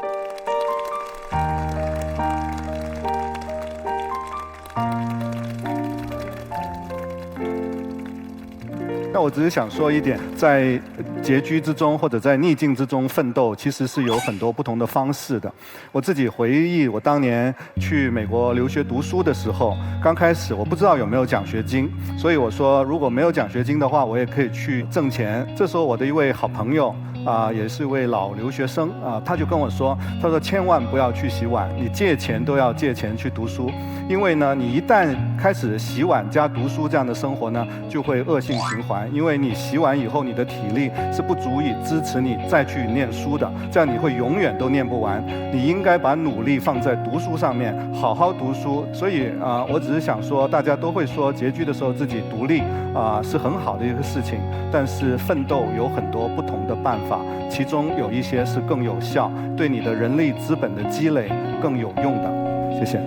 那我只是想说一点，在拮据之中或者在逆境之中奋斗，其实是有很多不同的方式的。我自己回忆，我当年去美国留学读书的时候，刚开始我不知道有没有奖学金，所以我说如果没有奖学金的话，我也可以去挣钱。这时候我的一位好朋友也是一位老留学生他就跟我说，他说千万不要去洗碗，你借钱都要借钱去读书，因为呢，你一旦开始洗碗加读书这样的生活呢，就会恶性循环，因为你洗碗以后，你的体力是不足以支持你再去念书的，这样你会永远都念不完。你应该把努力放在读书上面，好好读书。所以我只是想说，大家都会说拮据的时候自己独立是很好的一个事情，但是奋斗有很多不同的办法，其中有一些是更有效，对你的人力资本的积累更有用的。谢谢。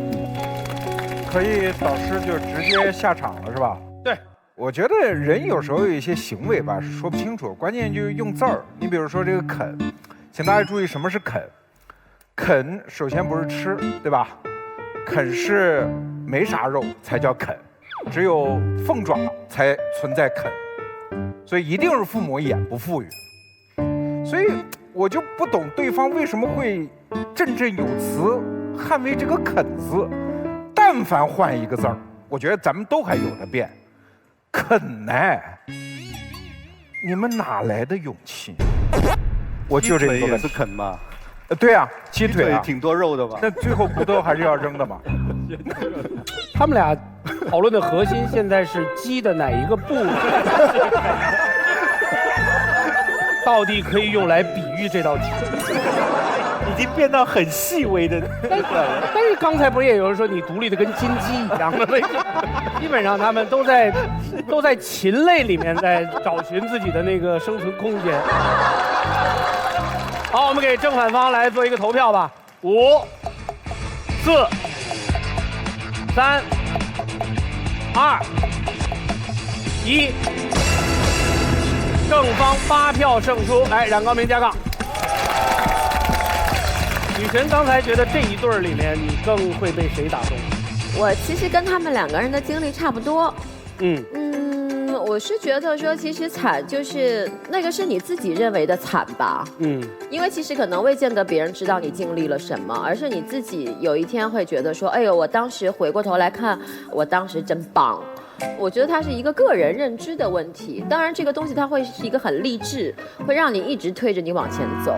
可以，导师就直接下场了，是吧？对，我觉得人有时候有一些行为吧是说不清楚，关键就是用字儿。你比如说这个啃，请大家注意什么是啃。啃首先不是吃，对吧？啃是没啥肉才叫啃，只有凤爪才存在啃，所以一定是父母眼不富裕。所以我就不懂对方为什么会振振有词捍卫这个肯字。但凡换一个字儿，我觉得咱们都还有的变。肯呢？你们哪来的勇气？我就这个也是肯嘛。对啊，鸡腿啊，挺多肉的吧？那最后骨头还是要扔的嘛。他们俩讨论的核心现在是鸡的哪一个部位，到底可以用来比喻这道题？已经变到很细微的。但是刚才不是也有人说你独立的跟金鸡一样的？基本上他们都在禽类里面在找寻自己的那个生存空间。好，我们给正反方来做一个投票吧。5、4、3、2、1，正方8票胜出。来，冉高明加杠。女神刚才觉得这一对儿里面，你更会被谁打动？我其实跟他们2个人的经历差不多。我是觉得说，其实惨就是那个是你自己认为的惨吧。因为其实可能未见得别人知道你经历了什么，而是你自己有一天会觉得说，哎呦，我当时回过头来看，我当时真棒。我觉得它是一个个人认知的问题。当然，这个东西它会是一个很励志，会让你一直推着你往前走。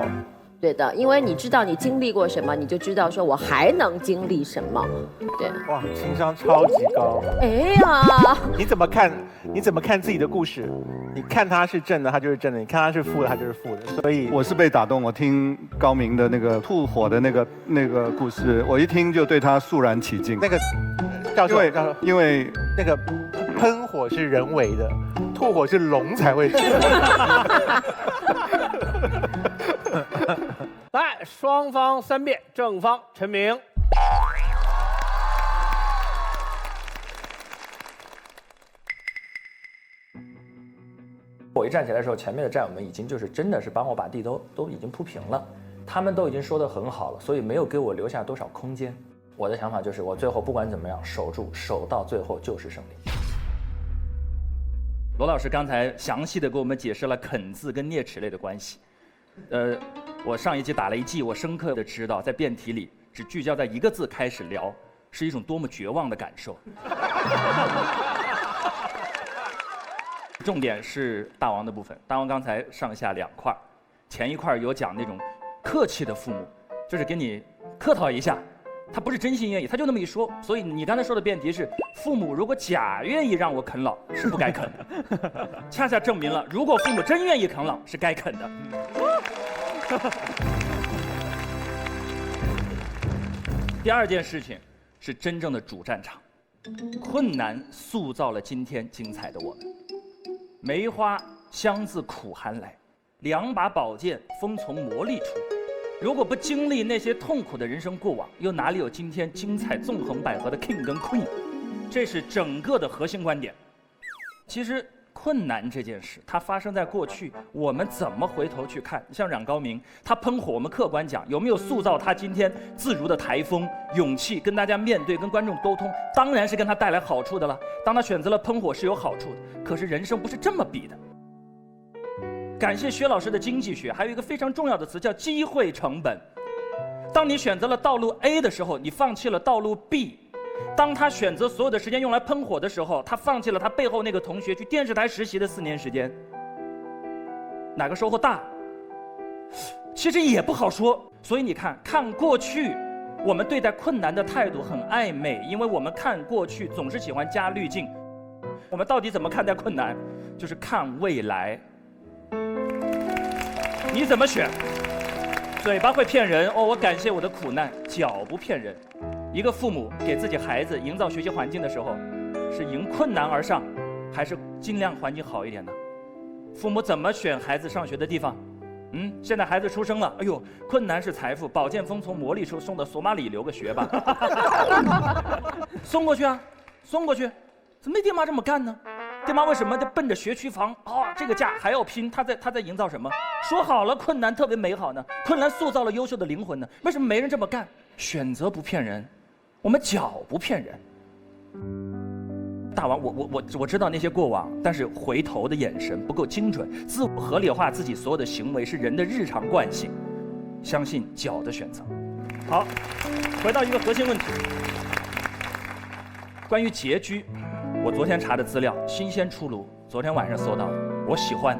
对的，因为你知道你经历过什么，你就知道说我还能经历什么。对，哇，情商超级高。哎呀，你怎么看自己的故事？你看它是正的，它就是正的；你看它是负的，它就是负的。所以我是被打动。我听高明的那个吐火的那个故事，我一听就对他肃然起敬。那个教授，因为那个喷火是人为的，吐火是龙才会。来，双方3辩，正方陈明。我一站起来的时候，前面的战友们已经就是真的是帮我把地都已经铺平了，他们都已经说得很好了，所以没有给我留下多少空间。我的想法就是，我最后不管怎么样守住，守到最后就是胜利。罗老师刚才详细的给我们解释了肯字跟啮齿类的关系。我上一集打了一记，我深刻的知道，在辩题里只聚焦在一个字开始聊，是一种多么绝望的感受。重点是大王的部分，大王刚才上下2块，前一块有讲那种客气的父母，就是给你客套一下，他不是真心愿意，他就那么一说。所以你刚才说的辩题是，父母如果假愿意让我啃老，是不该啃的。恰恰证明了，如果父母真愿意啃老，是该啃的。第2件事情是真正的主战场，困难塑造了今天精彩的我们。梅花香自苦寒来，2把宝剑锋从磨砺出。如果不经历那些痛苦的人生过往，又哪里有今天精彩纵横捭阖的 King 跟 Queen？ 这是整个的核心观点。其实困难这件事，它发生在过去，我们怎么回头去看？像冉高明，他喷火，我们客观讲，有没有塑造他今天自如的台风、勇气，跟大家面对、跟观众沟通？当然是跟他带来好处的了。当他选择了喷火是有好处的，可是人生不是这么比的。感谢薛老师的经济学，还有一个非常重要的词叫机会成本。当你选择了道路 A 的时候，你放弃了道路 B。当他选择所有的时间用来喷火的时候，他放弃了他背后那个同学去电视台实习的4年时间。哪个收获大？其实也不好说。所以你看过去，我们对待困难的态度很暧昧，因为我们看过去总是喜欢加滤镜。我们到底怎么看待困难？就是看未来。你怎么选？嘴巴会骗人哦，我感谢我的苦难，脚不骗人。一个父母给自己孩子营造学习环境的时候，是迎困难而上，还是尽量环境好一点呢？父母怎么选孩子上学的地方？现在孩子出生了，哎呦，困难是财富，宝剑锋从磨砺出，送到索马里留个学吧。送过去啊，送过去，怎么没爹妈这么干呢？爹妈为什么就奔着学区房这个架还要拼？他在营造什么？说好了困难特别美好呢，困难塑造了优秀的灵魂呢，为什么没人这么干？选择不骗人，我们脚不骗人。大王，我知道那些过往，但是回头的眼神不够精准，自我合理化自己所有的行为是人的日常惯性。相信脚的选择。好，回到一个核心问题，关于拮据，我昨天查的资料新鲜出炉，昨天晚上搜到的，我喜欢。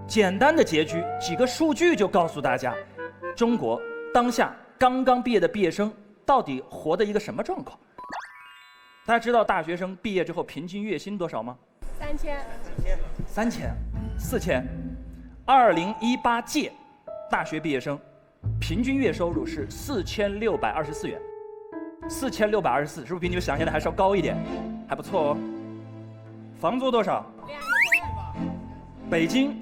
简单的拮据，几个数据就告诉大家，中国当下刚刚毕业的毕业生到底活的一个什么状况？大家知道大学生毕业之后平均月薪多少吗？3000、4000。2018届大学毕业生平均月收入是4624元，4624是不是比你们想象的还稍高一点？还不错哦。房租多少？2000。北京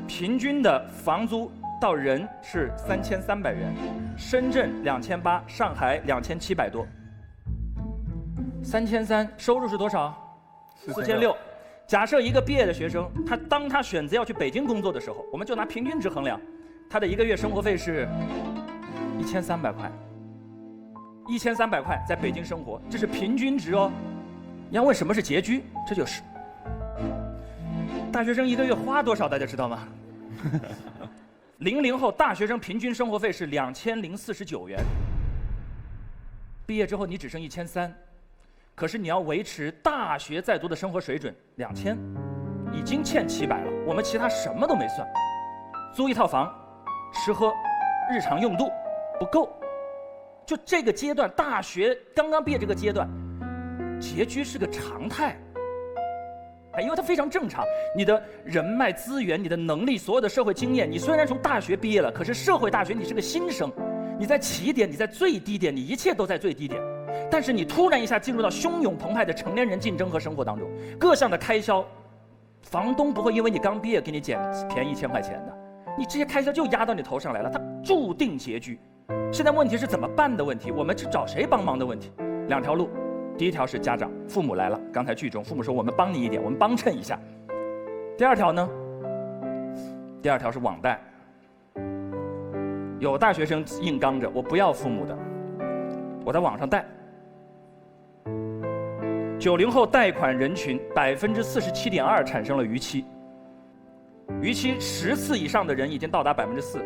平均的房租到人是3300元，深圳2800，上海2700多。3300收入是多少？4600。假设一个毕业的学生，当他选择要去北京工作的时候，我们就拿平均值衡量，他的一个月生活费是1300块。1300块在北京生活，这是平均值哦。你要问什么是拮据，这就是大学生一个月花多少，大家知道吗？00后大学生平均生活费是2049元，毕业之后你只剩1300。可是你要维持大学在读的生活水准2000，已经欠700了。我们其他什么都没算，租一套房，吃喝，日常用度不够。就这个阶段，大学刚刚毕业这个阶段，拮据是个常态。因为它非常正常，你的人脉资源、你的能力、所有的社会经验，你虽然从大学毕业了，可是社会大学你是个新生，你在起点，你在最低点，你一切都在最低点。但是你突然一下进入到汹涌澎湃的成年人竞争和生活当中，各项的开销，房东不会因为你刚毕业给你减便宜1000块钱的，你这些开销就压到你头上来了，它注定拮据。现在问题是怎么办的问题，我们去找谁帮忙的问题。2条路，第一条是家长，父母来了，刚才剧中父母说我们帮你一点，我们帮衬一下。第2条呢？第2条是网贷。有大学生硬刚着，我不要父母的，我在网上贷。90后贷款人群47.2%产生了逾期，逾期10次以上的人已经到达4%。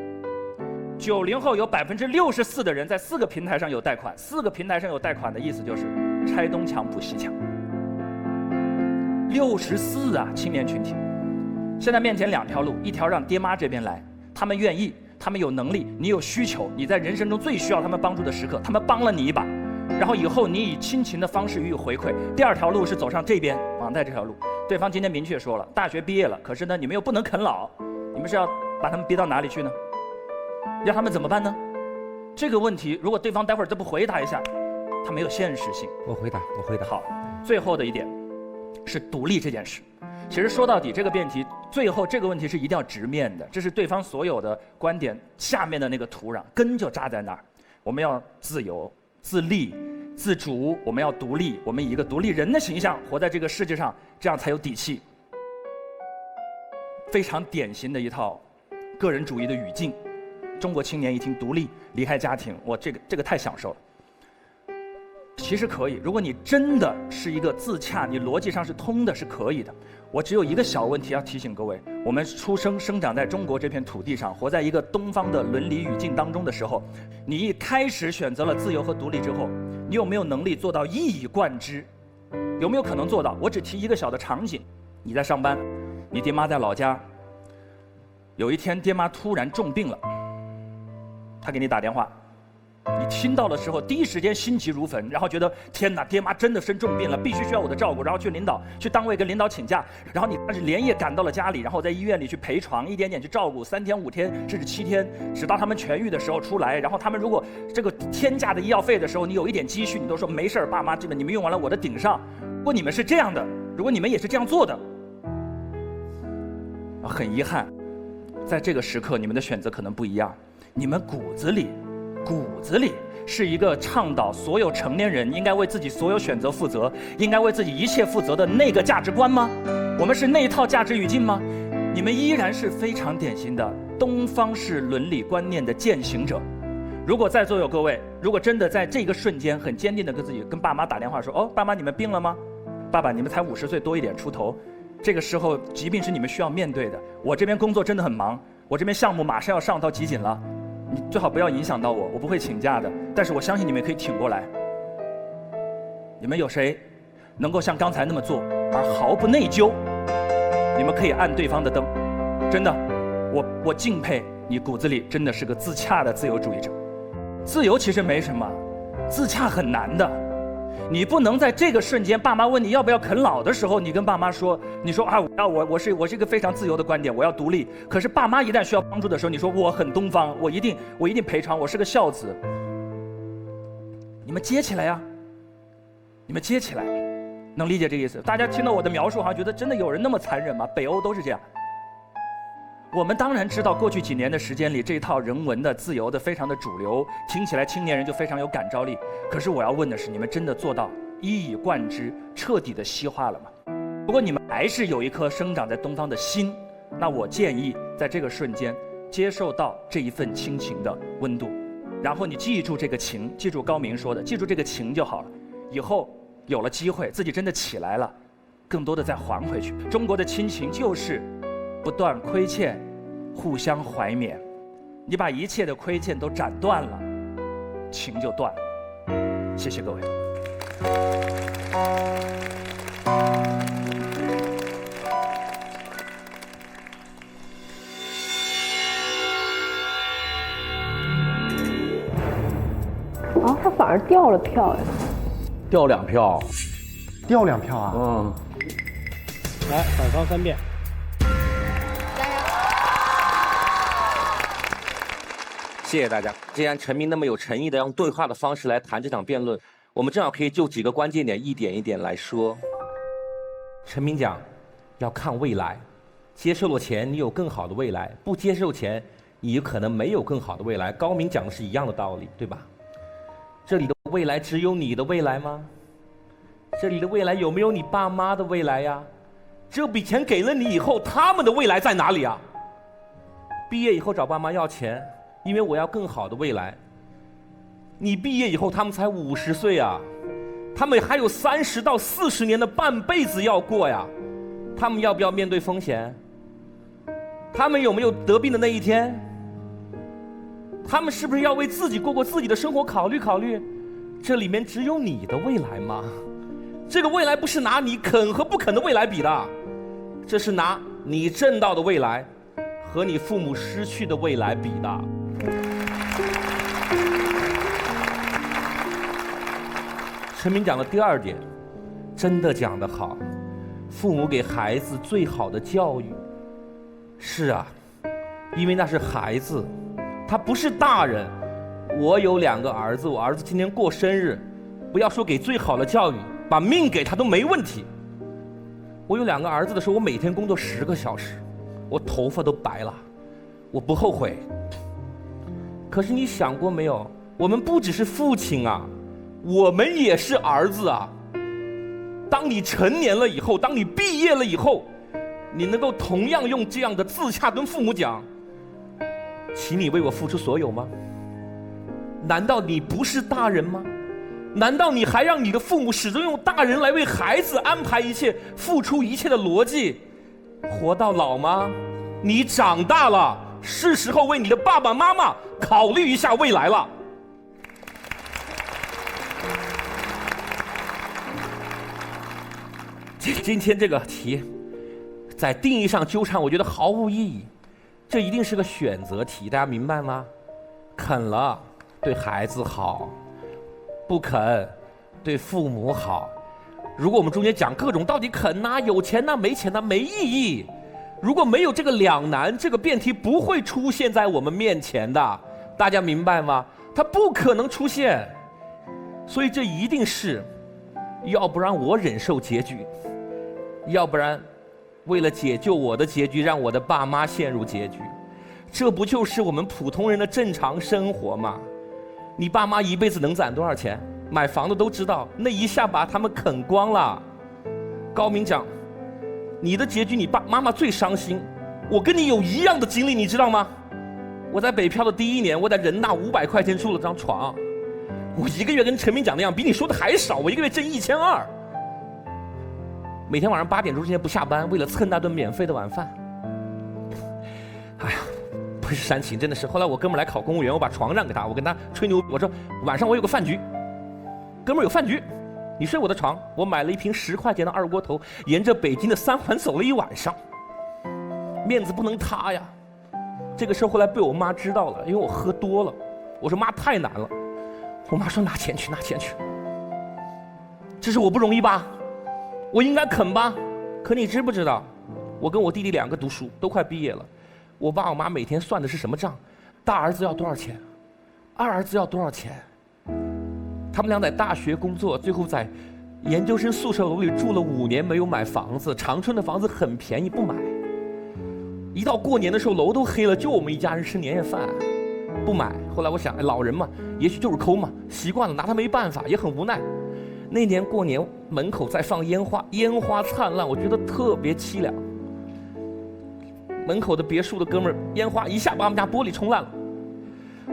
90后有64%的人在4个平台上有贷款，4个平台上有贷款的意思就是拆东墙补西墙。64啊，青年群体。现在面前2条路，一条让爹妈这边来，他们愿意，他们有能力，你有需求，你在人生中最需要他们帮助的时刻，他们帮了你一把。然后以后你以亲情的方式予以回馈。第2条路是走上这边网贷这条路，对方今天明确说了，大学毕业了，可是呢你们又不能啃老，你们是要把他们逼到哪里去呢？让他们怎么办呢？这个问题如果对方待会儿再不回答一下，他没有现实性。我回答。好，最后的一点是独立这件事。其实说到底，这个辩题最后这个问题是一定要直面的，这是对方所有的观点下面的那个土壤，根就扎在那儿。我们要自由、自立、自主，我们要独立，我们以一个独立人的形象活在这个世界上，这样才有底气。非常典型的一套个人主义的语境。中国青年一听独立，离开家庭，我这个太享受了。其实可以，如果你真的是一个自洽，你逻辑上是通的，是可以的。我只有一个小问题要提醒各位：我们生长在中国这片土地上，活在一个东方的伦理语境当中的时候，你一开始选择了自由和独立之后，你有没有能力做到一以贯之？有没有可能做到？我只提一个小的场景：你在上班，你爹妈在老家，有一天爹妈突然重病了，他给你打电话。你听到的时候，第一时间心急如焚，然后觉得天哪，爹妈真的生重病了，必须需要我的照顾，然后去单位跟领导请假，然后你是连夜赶到了家里，然后在医院里去陪床，一点点去照顾，3天5天甚至7天，直到他们痊愈的时候出来，然后他们如果这个天价的医药费的时候，你有一点积蓄，你都说没事，爸妈这个你们用完了我的顶上。如果你们是这样的，如果你们也是这样做的，很遗憾，在这个时刻你们的选择可能不一样，你们骨子里是一个倡导所有成年人应该为自己所有选择负责，应该为自己一切负责的那个价值观吗？我们是那一套价值语境吗？你们依然是非常典型的东方式伦理观念的践行者。如果在座有各位，如果真的在这个瞬间很坚定的跟自己跟爸妈打电话说，哦，爸妈你们病了吗？爸爸你们才50岁多一点出头，这个时候疾病是你们需要面对的，我这边工作真的很忙，我这边项目马上要上到集锦了，你最好不要影响到我，我不会请假的，但是我相信你们可以挺过来。你们有谁能够像刚才那么做而毫不内疚？你们可以按对方的灯，真的，我敬佩你骨子里真的是个自洽的自由主义者。自由其实没什么，自洽很难的。你不能在这个瞬间，爸妈问你要不要啃老的时候，你跟爸妈说，你说啊，我是一个非常自由的观点，我要独立。可是爸妈一旦需要帮助的时候，你说我很东方，我一定赔偿，我是个孝子。你们接起来呀，你们接起来，能理解这个意思？大家听到我的描述，好像觉得真的有人那么残忍吗？北欧都是这样。我们当然知道，过去几年的时间里，这一套人文的、自由的非常的主流，听起来青年人就非常有感召力。可是我要问的是，你们真的做到一以贯之、彻底的西化了吗？如果你们还是有一颗生长在东方的心，那我建议在这个瞬间接受到这一份亲情的温度，然后你记住这个情，记住高明说的，记住这个情就好了。以后有了机会，自己真的起来了，更多的再还回去。中国的亲情就是不断亏欠，互相怀缅。你把一切的亏欠都斩断了，情就断了。谢谢各位。哦，他反而掉了票呀！掉2票，掉2票啊！嗯，来，反方3遍。谢谢大家。既然陈明那么有诚意的用对话的方式来谈这场辩论，我们正好可以就几个关键点一点一点来说。陈明讲，要看未来，接受了钱，你有更好的未来；不接受钱，你有可能没有更好的未来。高明讲的是一样的道理，对吧？这里的未来只有你的未来吗？这里的未来有没有你爸妈的未来呀？这笔钱给了你以后，他们的未来在哪里啊？毕业以后找爸妈要钱，因为我要更好的未来。你毕业以后，他们才50岁啊，他们还有30到40年的半辈子要过呀。他们要不要面对风险？他们有没有得病的那一天？他们是不是要为自己过自己的生活考虑考虑？这里面只有你的未来吗？这个未来不是拿你肯和不肯的未来比的，这是拿你挣到的未来和你父母失去的未来比的。陈明讲的第2点，真的讲得好，父母给孩子最好的教育。是啊，因为那是孩子，他不是大人。我有2个儿子，我儿子今天过生日，不要说给最好的教育，把命给他都没问题。我有2个儿子的时候，我每天工作10个小时，我头发都白了，我不后悔。可是你想过没有，我们不只是父亲啊，我们也是儿子啊。当你成年了以后，当你毕业了以后，你能够同样用这样的自洽跟父母讲，请你为我付出所有吗？难道你不是大人吗？难道你还让你的父母始终用大人来为孩子安排一切、付出一切的逻辑活到老吗？你长大了，是时候为你的爸爸妈妈考虑一下未来了。今天这个题在定义上纠缠，我觉得毫无意义。这一定是个选择题，大家明白吗？肯了对孩子好，不肯对父母好。如果我们中间讲各种到底肯呐、有钱呐、没钱呐，没意义。如果没有这个两难，这个辩题不会出现在我们面前的，大家明白吗？它不可能出现。所以这一定是，要不然我忍受结局，要不然为了解救我的结局，让我的爸妈陷入结局。这不就是我们普通人的正常生活吗？你爸妈一辈子能攒多少钱？买房的都知道，那一下把他们啃光了。高明讲，你的结局你爸妈妈最伤心，我跟你有一样的经历，你知道吗？我在北漂的第1年，我在人大500块钱住了张床，我1个月跟陈明讲那样，比你说的还少，我1个月挣1200，每天晚上8点钟之前不下班，为了蹭那顿免费的晚饭。哎呀，不是煽情，真的是。后来我哥们来考公务员，我把床让给他，我跟他吹牛，我说晚上我有个饭局，哥们有饭局，你睡我的床。我买了一瓶10块钱的二锅头，沿着北京的3环走了1晚上，面子不能塌呀。这个事后来被我妈知道了，因为我喝多了。我说妈太难了，我妈说拿钱去，拿钱去。这是我不容易吧？我应该肯吧？可你知不知道，我跟我弟弟2个读书，都快毕业了。我爸我妈每天算的是什么账？大儿子要多少钱，二儿子要多少钱？他们俩在大学工作，最后在研究生宿舍楼里住了5年，没有买房子。长春的房子很便宜，不买。一到过年的时候，楼都黑了，就我们一家人吃年夜饭，不买。后来我想，老人嘛，也许就是抠嘛，习惯了，拿他没办法，也很无奈。那年过年，门口在放烟花，烟花灿烂，我觉得特别凄凉。门口的别墅的哥们儿，烟花一下把我们家玻璃冲烂了。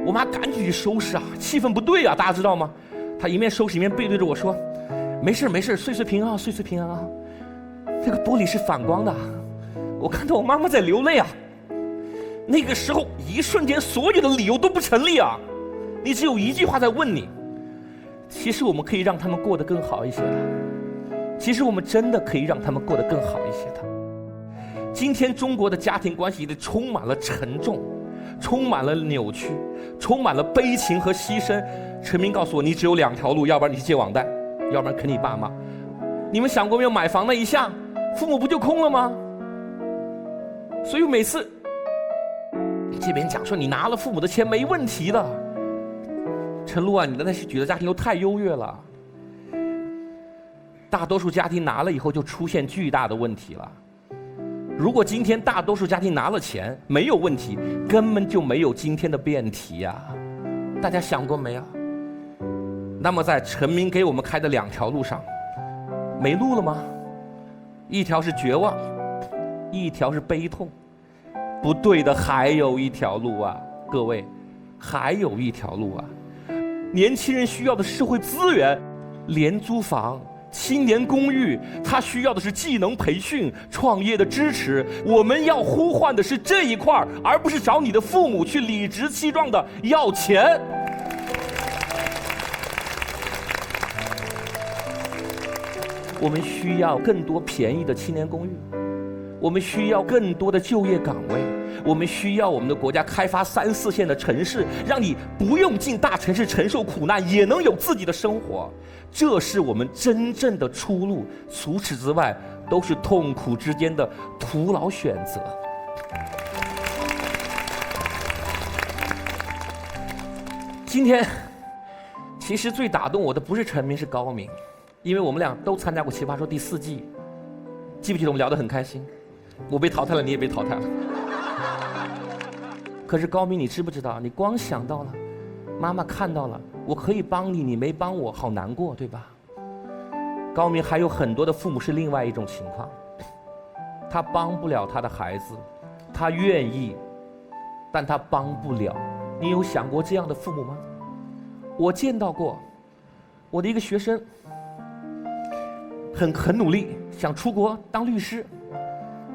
我妈赶紧去收拾啊，气氛不对啊，大家知道吗？她一面收拾一面背对着我说：“没事没事，岁岁平安，岁岁平安啊。”这个玻璃是反光的，我看到我妈妈在流泪啊。那个时候，一瞬间，所有的理由都不成立啊！你只有一句话在问你：其实我们可以让他们过得更好一些的。其实我们真的可以让他们过得更好一些的。今天中国的家庭关系里充满了沉重，充满了扭曲，充满了悲情和牺牲。陈明告诉我，你只有2条路，要不然你去借网贷，要不然啃你爸妈。你们想过没有，买房那一下，父母不就空了吗？所以每次这边讲说你拿了父母的钱没问题的，陈露啊，你的那些举的家庭都太优越了。大多数家庭拿了以后就出现巨大的问题了。如果今天大多数家庭拿了钱没有问题，根本就没有今天的辩题呀。大家想过没有？那么在陈明给我们开的2条路上，没路了吗？一条是绝望，一条是悲痛。不对的，还有一条路啊，各位，还有一条路啊。年轻人需要的社会资源，廉租房、青年公寓，他需要的是技能培训、创业的支持。我们要呼唤的是这一块，而不是找你的父母去理直气壮的要钱。我们需要更多便宜的青年公寓，我们需要更多的就业岗位，我们需要我们的国家开发3、4线的城市，让你不用进大城市承受苦难，也能有自己的生活。这是我们真正的出路，除此之外都是痛苦之间的徒劳选择。今天其实最打动我的不是陈明，是高明，因为我们俩都参加过《奇葩说》第4季，记不记得我们聊得很开心？我被淘汰了，你也被淘汰了。可是高明，你知不知道？你光想到了，妈妈看到了，我可以帮你，你没帮我，好难过，对吧？高明还有很多的父母是另外一种情况，他帮不了他的孩子，他愿意，但他帮不了。你有想过这样的父母吗？我见到过，我的一个学生很努力，想出国当律师，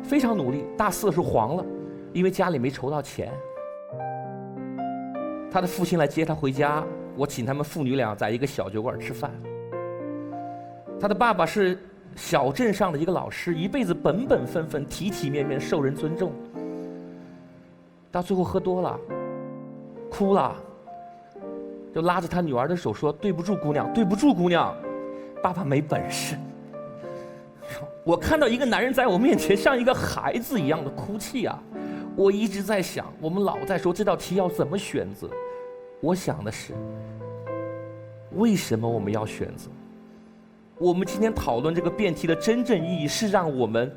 非常努力。大4的时候黄了，因为家里没筹到钱。他的父亲来接他回家，我请他们父女俩在一个小酒馆吃饭。他的爸爸是小镇上的一个老师，一辈子本本分分、体体面面、受人尊重。到最后喝多了，哭了，就拉着他女儿的手说：“对不住姑娘，对不住姑娘，爸爸没本事。”我看到一个男人在我面前像一个孩子一样的哭泣啊！我一直在想，我们老在说这道题要怎么选择，我想的是，为什么我们要选择？我们今天讨论这个辩题的真正意义是让我们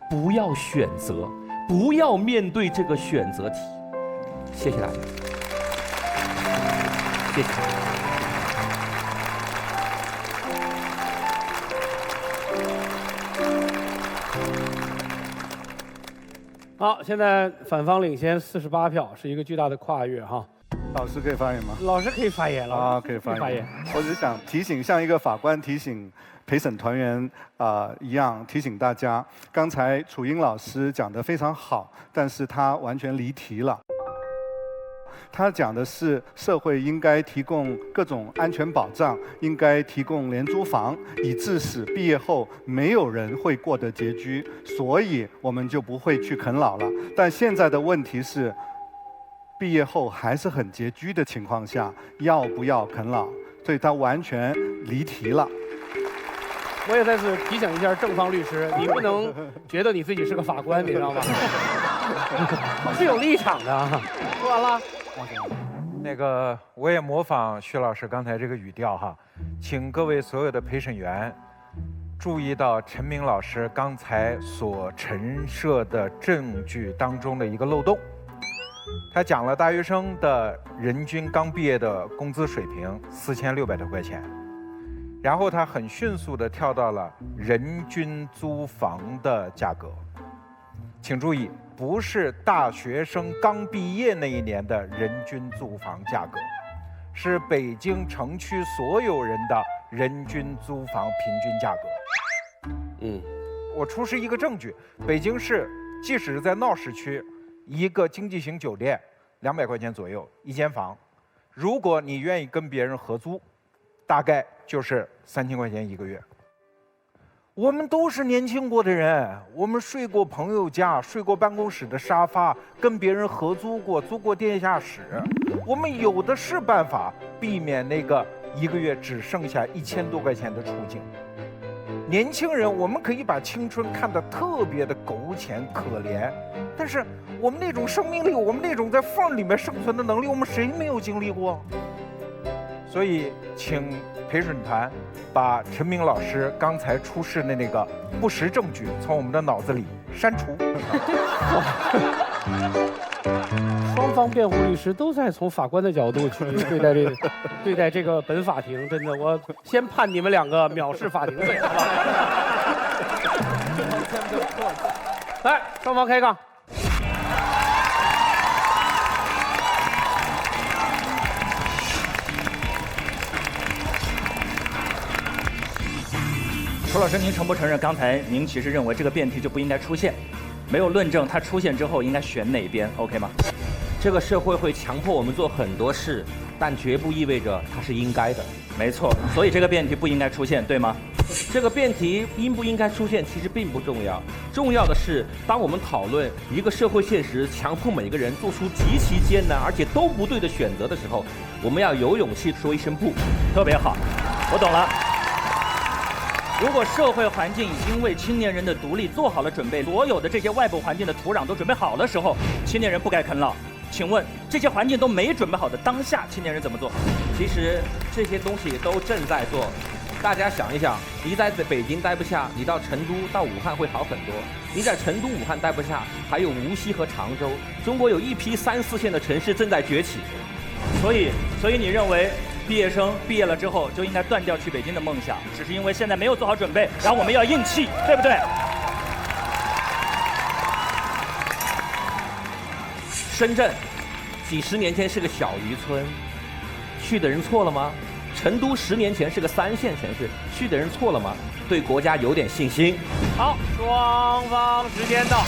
不要选择，不要面对这个选择题。谢谢大家，谢谢。好，现在反方领先48票，是一个巨大的跨越哈。老师可以发言吗？老师可以发言了啊，可以发言。我只是想提醒，像一个法官提醒陪审团员一样，提醒大家，刚才楚英老师讲得非常好，但是他完全离题了。他讲的是社会应该提供各种安全保障，应该提供廉租房，以致使毕业后没有人会过得拮据，所以我们就不会去啃老了。但现在的问题是，毕业后还是很拮据的情况下，要不要啃老？所以他完全离题了。我也再次提醒一下正方律师，你不能觉得你自己是个法官，你知道吗？我是有立场的啊。说完了。那个，我也模仿徐老师刚才这个语调哈，请各位所有的陪审员注意到陈明老师刚才所陈设的证据当中的一个漏洞。他讲了大学生的人均刚毕业的工资水平4600多块钱，然后他很迅速地跳到了人均租房的价格。请注意，不是大学生刚毕业那一年的人均租房价格，是北京城区所有人的人均租房平均价格。我出示一个证据，北京市即使是在闹市区，一个经济型酒店200块钱左右一间房，如果你愿意跟别人合租，大概就是3000块钱一个月。我们都是年轻过的人，我们睡过朋友家，睡过办公室的沙发，跟别人合租过，租过地下室，我们有的是办法避免那个一个月只剩下1000多块钱的处境。年轻人，我们可以把青春看得特别的苟浅可怜，但是我们那种生命力，我们那种在缝里面生存的能力，我们谁没有经历过？所以，请陪审团把陈明老师刚才出示的那个不实证据从我们的脑子里删除。双方辩护律师都在从法官的角度去对待这个本法庭，真的，我先判你们两个藐视法庭罪，好吧？来，双方开杠。楚老师，您承不承认刚才您其实认为这个辩题就不应该出现？没有论证它出现之后应该选哪边 ，OK 吗？这个社会会强迫我们做很多事，但绝不意味着它是应该的。没错，所以这个辩题不应该出现，对吗？这个辩题应不应该出现其实并不重要，重要的是当我们讨论一个社会现实强迫每个人做出极其艰难而且都不对的选择的时候，我们要有勇气说一声不。特别好，我懂了。如果社会环境已经为青年人的独立做好了准备，所有的这些外部环境的土壤都准备好的时候，青年人不该啃老。请问这些环境都没准备好的当下，青年人怎么做？其实这些东西都正在做。大家想一想，你在北京待不下，你到成都、到武汉会好很多。你在成都、武汉待不下，还有无锡和常州。中国有一批3、4线的城市正在崛起。所以你认为毕业生毕业了之后就应该断掉去北京的梦想，只是因为现在没有做好准备，然后我们要硬气，对不对？深圳几十年前是个小渔村，去的人错了吗？成都10年前是个3线城市，去的人错了吗？对国家有点信心。好，双方时间到。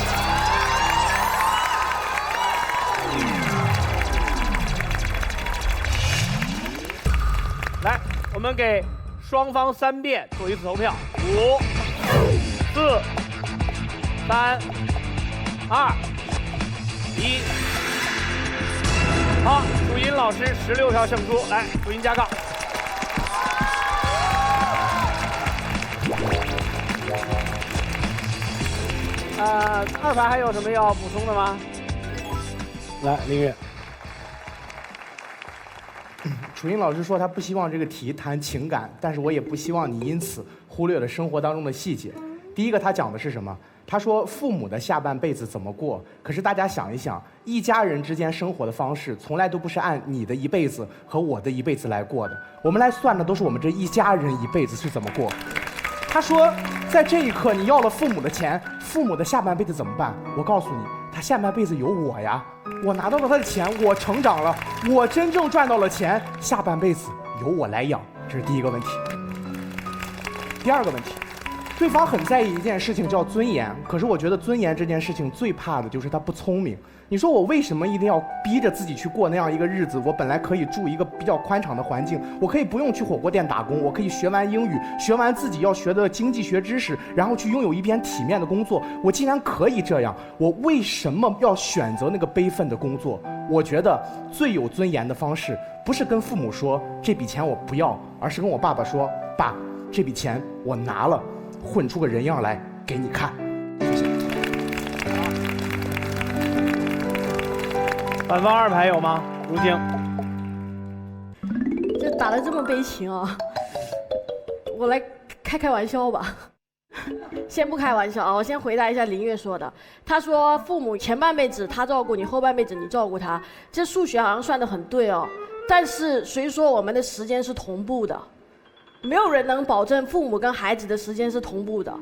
来，我们给双方3辩做一次投票，5、4、3、2、1。好，楚音老师16票胜出，来，楚音加杠。2排还有什么要补充的吗？来，林月。楚音老师说他不希望这个题谈情感，但是我也不希望你因此忽略了生活当中的细节。第一个，他讲的是什么？他说父母的下半辈子怎么过？可是大家想一想，一家人之间生活的方式从来都不是按你的一辈子和我的一辈子来过的，我们来算的都是我们这一家人一辈子是怎么过。他说，在这一刻你要了父母的钱，父母的下半辈子怎么办？我告诉你，他下半辈子有我呀，我拿到了他的钱，我成长了，我真正赚到了钱，下半辈子由我来养，这是第一个问题。第二个问题，对方很在意一件事情叫尊严，可是我觉得尊严这件事情最怕的就是他不聪明。你说我为什么一定要逼着自己去过那样一个日子？我本来可以住一个比较宽敞的环境，我可以不用去火锅店打工，我可以学完英语，学完自己要学的经济学知识，然后去拥有一边体面的工作。我既然可以这样，我为什么要选择那个悲愤的工作？我觉得最有尊严的方式，不是跟父母说这笔钱我不要，而是跟我爸爸说，爸，这笔钱我拿了，混出个人样来给你看。谢谢。反方2排有吗？如晶。这打得这么悲情啊！我来开玩笑吧。先不开玩笑啊，我先回答一下林月说的。他说父母前半辈子他照顾你，后半辈子你照顾他，这数学好像算得很对哦。但是谁说我们的时间是同步的？没有人能保证父母跟孩子的时间是同步的。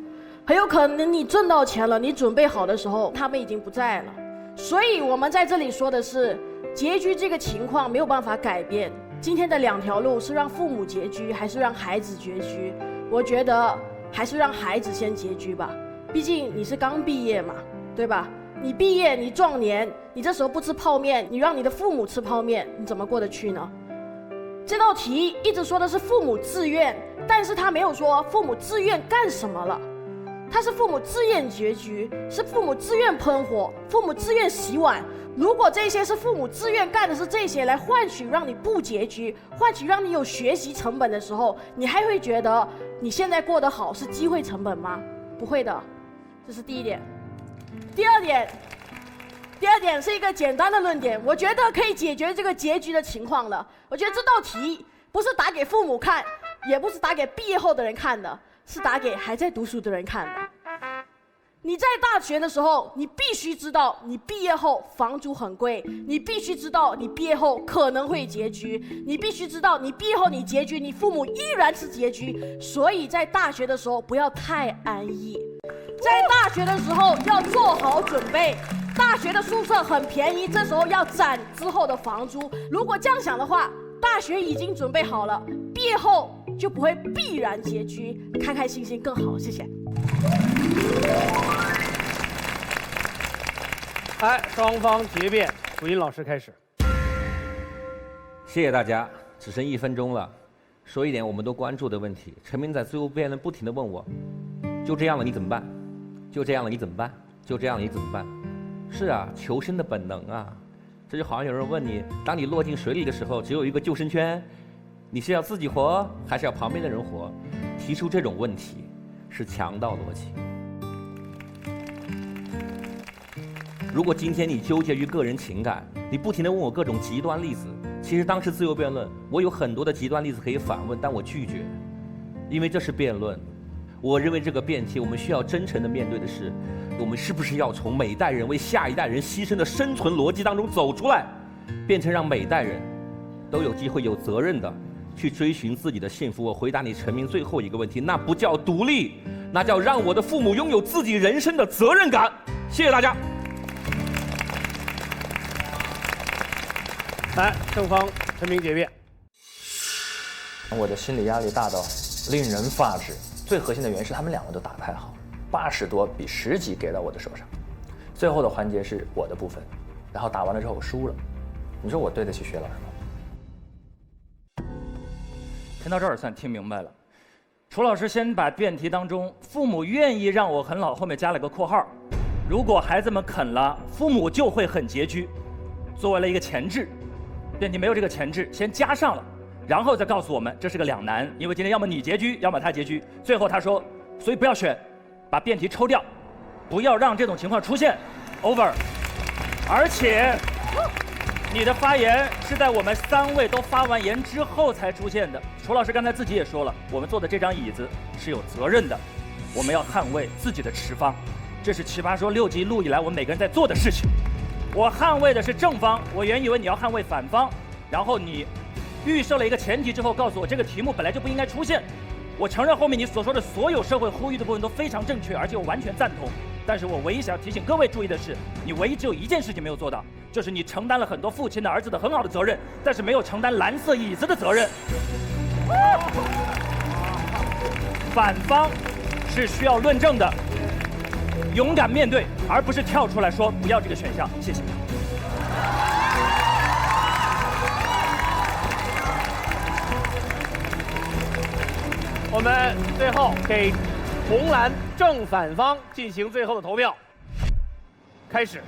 很有可能你挣到钱了，你准备好的时候，他们已经不在了。所以我们在这里说的是，结局这个情况没有办法改变。今天的2条路是让父母结局，还是让孩子结局？我觉得还是让孩子先结局吧。毕竟你是刚毕业嘛，对吧？你毕业，你壮年，你这时候不吃泡面，你让你的父母吃泡面，你怎么过得去呢？这道题一直说的是父母自愿，但是他没有说父母自愿干什么了。他是父母自愿结局，是父母自愿喷火，父母自愿洗碗。如果这些是父母自愿干的是这些来换取让你不结局，换取让你有学习成本的时候，你还会觉得你现在过得好是机会成本吗？不会的，这是第一点。第二点是一个简单的论点，我觉得可以解决这个结局的情况了。我觉得这道题不是打给父母看，也不是打给毕业后的人看的，是打给还在读书的人看的。你在大学的时候，你必须知道你毕业后房租很贵，你必须知道你毕业后可能会结局，你必须知道你毕业后你结局，你父母依然是结局。所以在大学的时候不要太安逸，在大学的时候要做好准备。大学的宿舍很便宜，这时候要攒之后的房租。如果这样想的话，大学已经准备好了，毕业后就不会必然结局，开开心心更好。谢谢。双方结辩，楚音老师开始。谢谢大家，只剩1分钟了，说一点我们都关注的问题。陈明在最后辩论不停地问我，就这样了你怎么办？就这样了你怎么办？就这样你怎么办？是啊，求生的本能啊。这就好像有人问你，当你落进水里的时候，只有一个救生圈，你是要自己活，还是要旁边的人活？提出这种问题是强盗逻辑。如果今天你纠结于个人情感，你不停地问我各种极端例子，其实当时自由辩论，我有很多的极端例子可以反问，但我拒绝，因为这是辩论。我认为这个辩题，我们需要真诚地面对的是，我们是不是要从每代人为下一代人牺牲的生存逻辑当中走出来，变成让每代人都有机会、有责任的去追寻自己的幸福。我回答你陈明最后一个问题，那不叫独立，那叫让我的父母拥有自己人生的责任感。谢谢大家。来，正方陈明结辩。我的心理压力大到令人发指。最核心的原因是他们2个都打太好，80多比10几给到我的手上。最后的环节是我的部分，然后打完了之后我输了。你说我对得起薛老师吗？听到这儿算听明白了。楚老师先把辩题当中父母愿意让我很老后面加了个括号，如果孩子们肯了，父母就会很拮据，作为了一个前置。辩题没有这个前置，先加上了，然后再告诉我们这是个两难，因为今天要么你拮据，要么他拮据。最后他说，所以不要选，把辩题抽掉，不要让这种情况出现。over。而且你的发言是在我们3位都发完言之后才出现的。楚老师刚才自己也说了，我们坐的这张椅子是有责任的，我们要捍卫自己的持方，这是奇葩说6集录以来我们每个人在做的事情。我捍卫的是正方，我原以为你要捍卫反方，然后你预设了一个前提之后告诉我这个题目本来就不应该出现。我承认后面你所说的所有社会呼吁的部分都非常正确，而且我完全赞同，但是我唯一想要提醒各位注意的是，你唯一只有一件事情没有做到，就是你承担了很多父亲的儿子的很好的责任，但是没有承担蓝色椅子的责任。反方是需要论证的，勇敢面对，而不是跳出来说不要这个选项。谢谢。我们最后给红蓝正反方进行最后的投票，开始。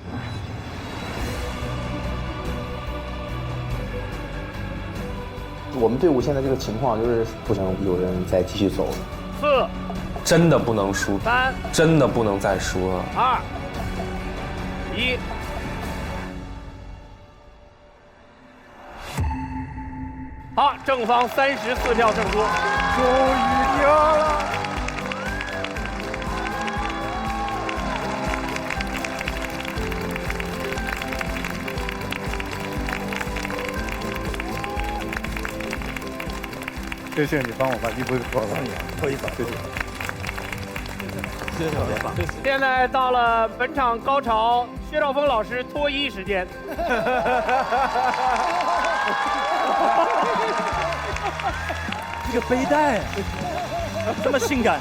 我们队伍现在这个情况就是不能有人再继续走。4，真的不能输，3，真的不能再输了。2，1。好，正方34票胜出，终于掉了。谢谢你帮我把衣服脱了，脱衣服，谢谢。谢谢特别棒。现在到了本场高潮，薛兆丰老师脱衣时间。这个背带这么性感。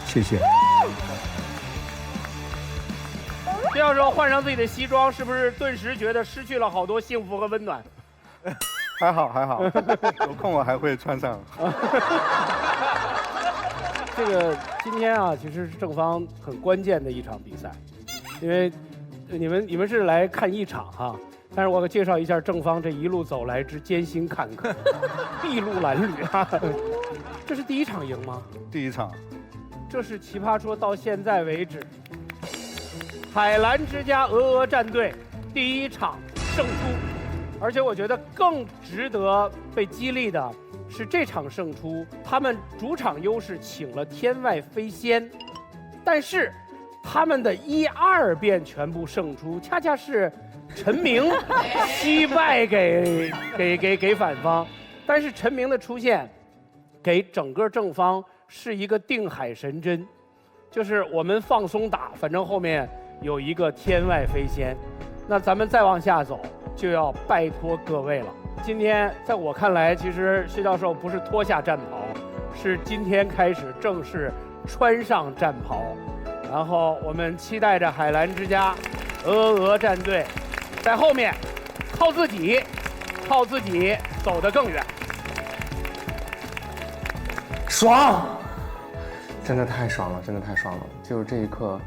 谢谢。这要是换上自己的西装，是不是顿时觉得失去了好多幸福和温暖？还好还好，有空我还会穿上。这个今天啊，其实是正方很关键的一场比赛，因为你们是来看一场哈，但是我介绍一下正方这一路走来之艰辛坎坷，筚路蓝缕啊。这是第一场赢吗？第一场。这是奇葩说到现在为止，海蓝之家鹅战队第一场胜出，而且我觉得更值得被激励的是这场胜出，他们主场优势请了天外飞仙，但是他们的1、2遍全部胜出，恰恰是陈明击败给反方，但是陈明的出现给整个正方是一个定海神针，就是我们放松打，反正后面有一个天外飞仙。那咱们再往下走，就要拜托各位了。今天在我看来，其实薛教授不是脱下战袍，是今天开始正式穿上战袍。然后我们期待着海蓝之家鹅战队在后面靠自己走得更远。爽，真的太爽了，真的太爽了！就是这一刻，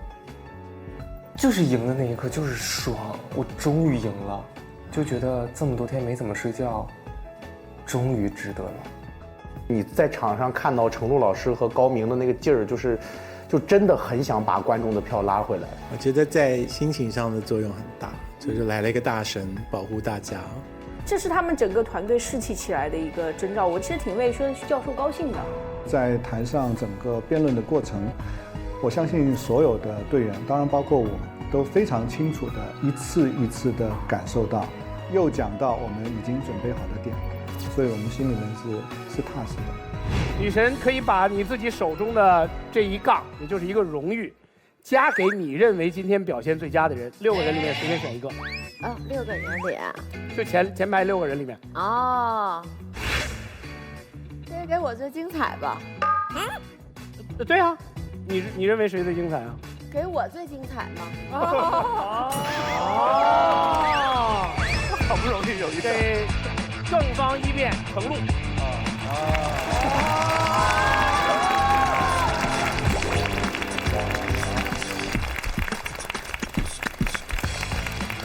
就是赢的那一刻，就是爽，我终于赢了，就觉得这么多天没怎么睡觉，终于值得了。你在场上看到程璐老师和高明的那个劲儿，就真的很想把观众的票拉回来。我觉得在心情上的作用很大，就是来了一个大神保护大家。这是他们整个团队士气起来的一个征兆，我其实挺为薛教授高兴的。在台上整个辩论的过程，我相信所有的队员，当然包括我，都非常清楚的一次一次的感受到，又讲到我们已经准备好的点，所以我们心里面是踏实的。女神可以把你自己手中的这一杠，也就是一个荣誉，加给你认为今天表现最佳的人，6个人里面随便选一个。哦，6个人里啊？就前排6个人里面。哦，这给我最精彩吧？对啊，你认为谁最精彩啊？给我最精彩吗？好不容易有一个。给正方一辩程璐。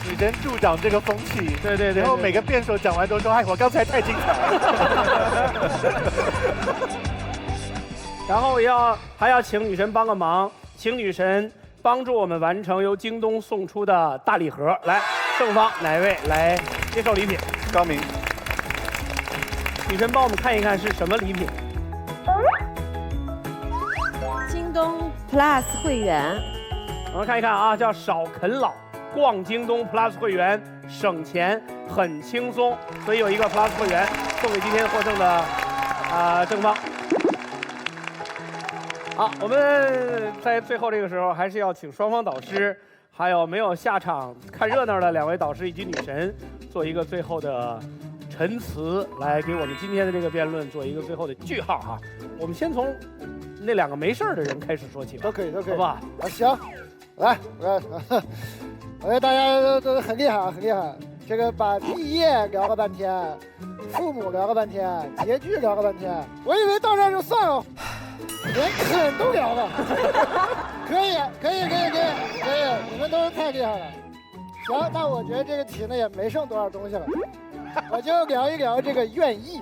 女神助长这个风气，对，然后每个辩手讲完都说：“哎，我刚才太精彩了。”然后还要请女神帮个忙，请女神帮助我们完成由京东送出的大礼盒。来，正方哪位来接受礼品？高明。女神帮我们看一看是什么礼品。京东 Plus 会员，我们看一看啊，叫少啃老，逛京东 Plus 会员省钱很轻松，所以有一个 Plus 会员送给今天获胜的正方。好，我们在最后这个时候，还是要请双方导师，还有没有下场看热闹的2位导师以及女神，做一个最后的陈词，来给我们今天的这个辩论做一个最后的句号哈。我们先从那2个没事的人开始说起吧，都可以，好吧？行，来，我觉得大家都很厉害啊，很厉害。这个把毕业聊了半天，父母聊了半天，结局聊了半天，我以为到这儿就算了，连啃都聊了。可以，你们都是太厉害了。行，那我觉得这个题呢也没剩多少东西了，我就聊一聊这个愿意。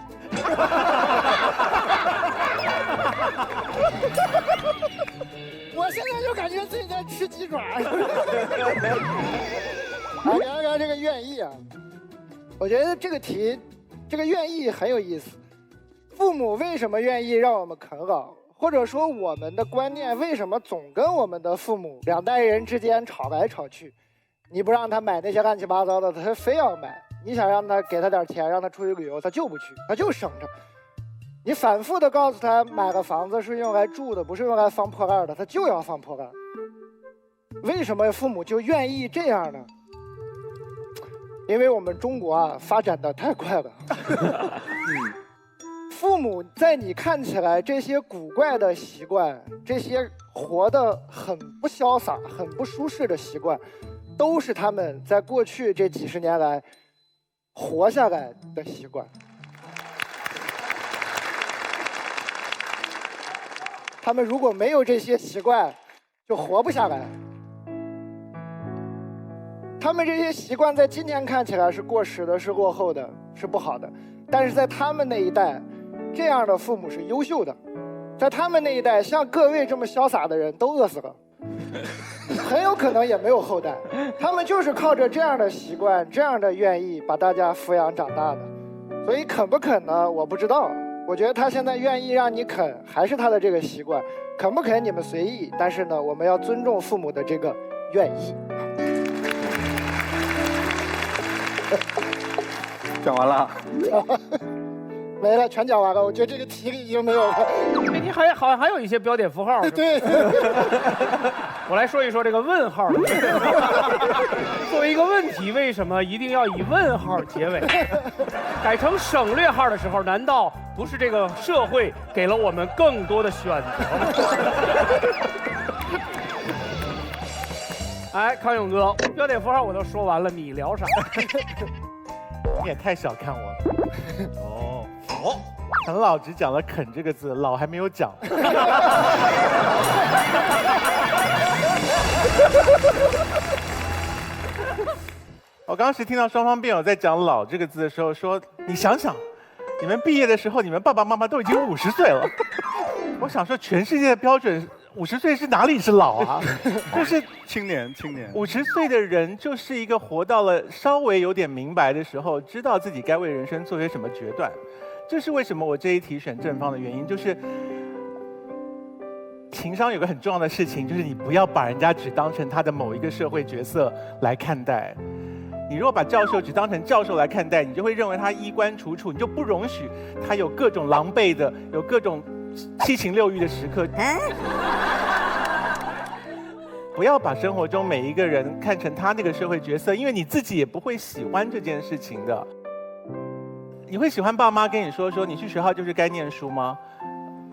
我现在就感觉自己在吃鸡爪。来聊一聊这个愿意啊，我觉得这个题，这个愿意很有意思。父母为什么愿意让我们啃老，或者说我们的观念为什么总跟我们的父母2代人之间吵来吵去？你不让他买那些乱七八糟的，他非要买；你想让他给他点钱，让他出去旅游，他就不去，他就省着。你反复的告诉他买个房子是用来住的，不是用来放破烂的，他就要放破烂。为什么父母就愿意这样呢？因为我们中国啊发展的太快了。父母在你看起来这些古怪的习惯，这些活得很不潇洒、很不舒适的习惯，都是他们在过去这几十年来活下来的习惯。他们如果没有这些习惯，就活不下来。他们这些习惯在今天看起来是过时的，是落后的，是不好的，但是在他们那一代，这样的父母是优秀的。在他们那一代，像各位这么潇洒的人都饿死了，很有可能也没有后代。他们就是靠着这样的习惯，这样的愿意把大家抚养长大的。所以啃不啃呢？我不知道。我觉得他现在愿意让你啃，还是他的这个习惯。啃不啃你们随意，但是呢，我们要尊重父母的这个愿意。讲完了。没了，全讲完了。我觉得这个题里已经没有了。你好像还有一些标点符号。对。我来说一说这个问号。作为一个问题，为什么一定要以问号结尾？改成省略号的时候，难道不是这个社会给了我们更多的选择吗？哎，康永哥，标点符号我都说完了，你聊啥？你也太小看我了。哦，啃老只讲了啃这个字，老还没有讲。我当时听到双方辩友在讲老这个字的时候说，你想想，你们毕业的时候，你们爸爸妈妈都已经50岁了。我想说，全世界的标准50岁是哪里是老啊？就是青年。50岁的人就是一个活到了稍微有点明白的时候，知道自己该为人生做些什么决断。这是为什么我这一题选正方的原因，就是情商有个很重要的事情，就是你不要把人家只当成他的某一个社会角色来看待。你如果把教授只当成教授来看待，你就会认为他衣冠楚楚，你就不容许他有各种狼狈的，有各种七情六欲的时刻。不要把生活中每一个人看成他那个社会角色，因为你自己也不会喜欢这件事情的。你会喜欢爸妈跟你说你去学校就是该念书吗？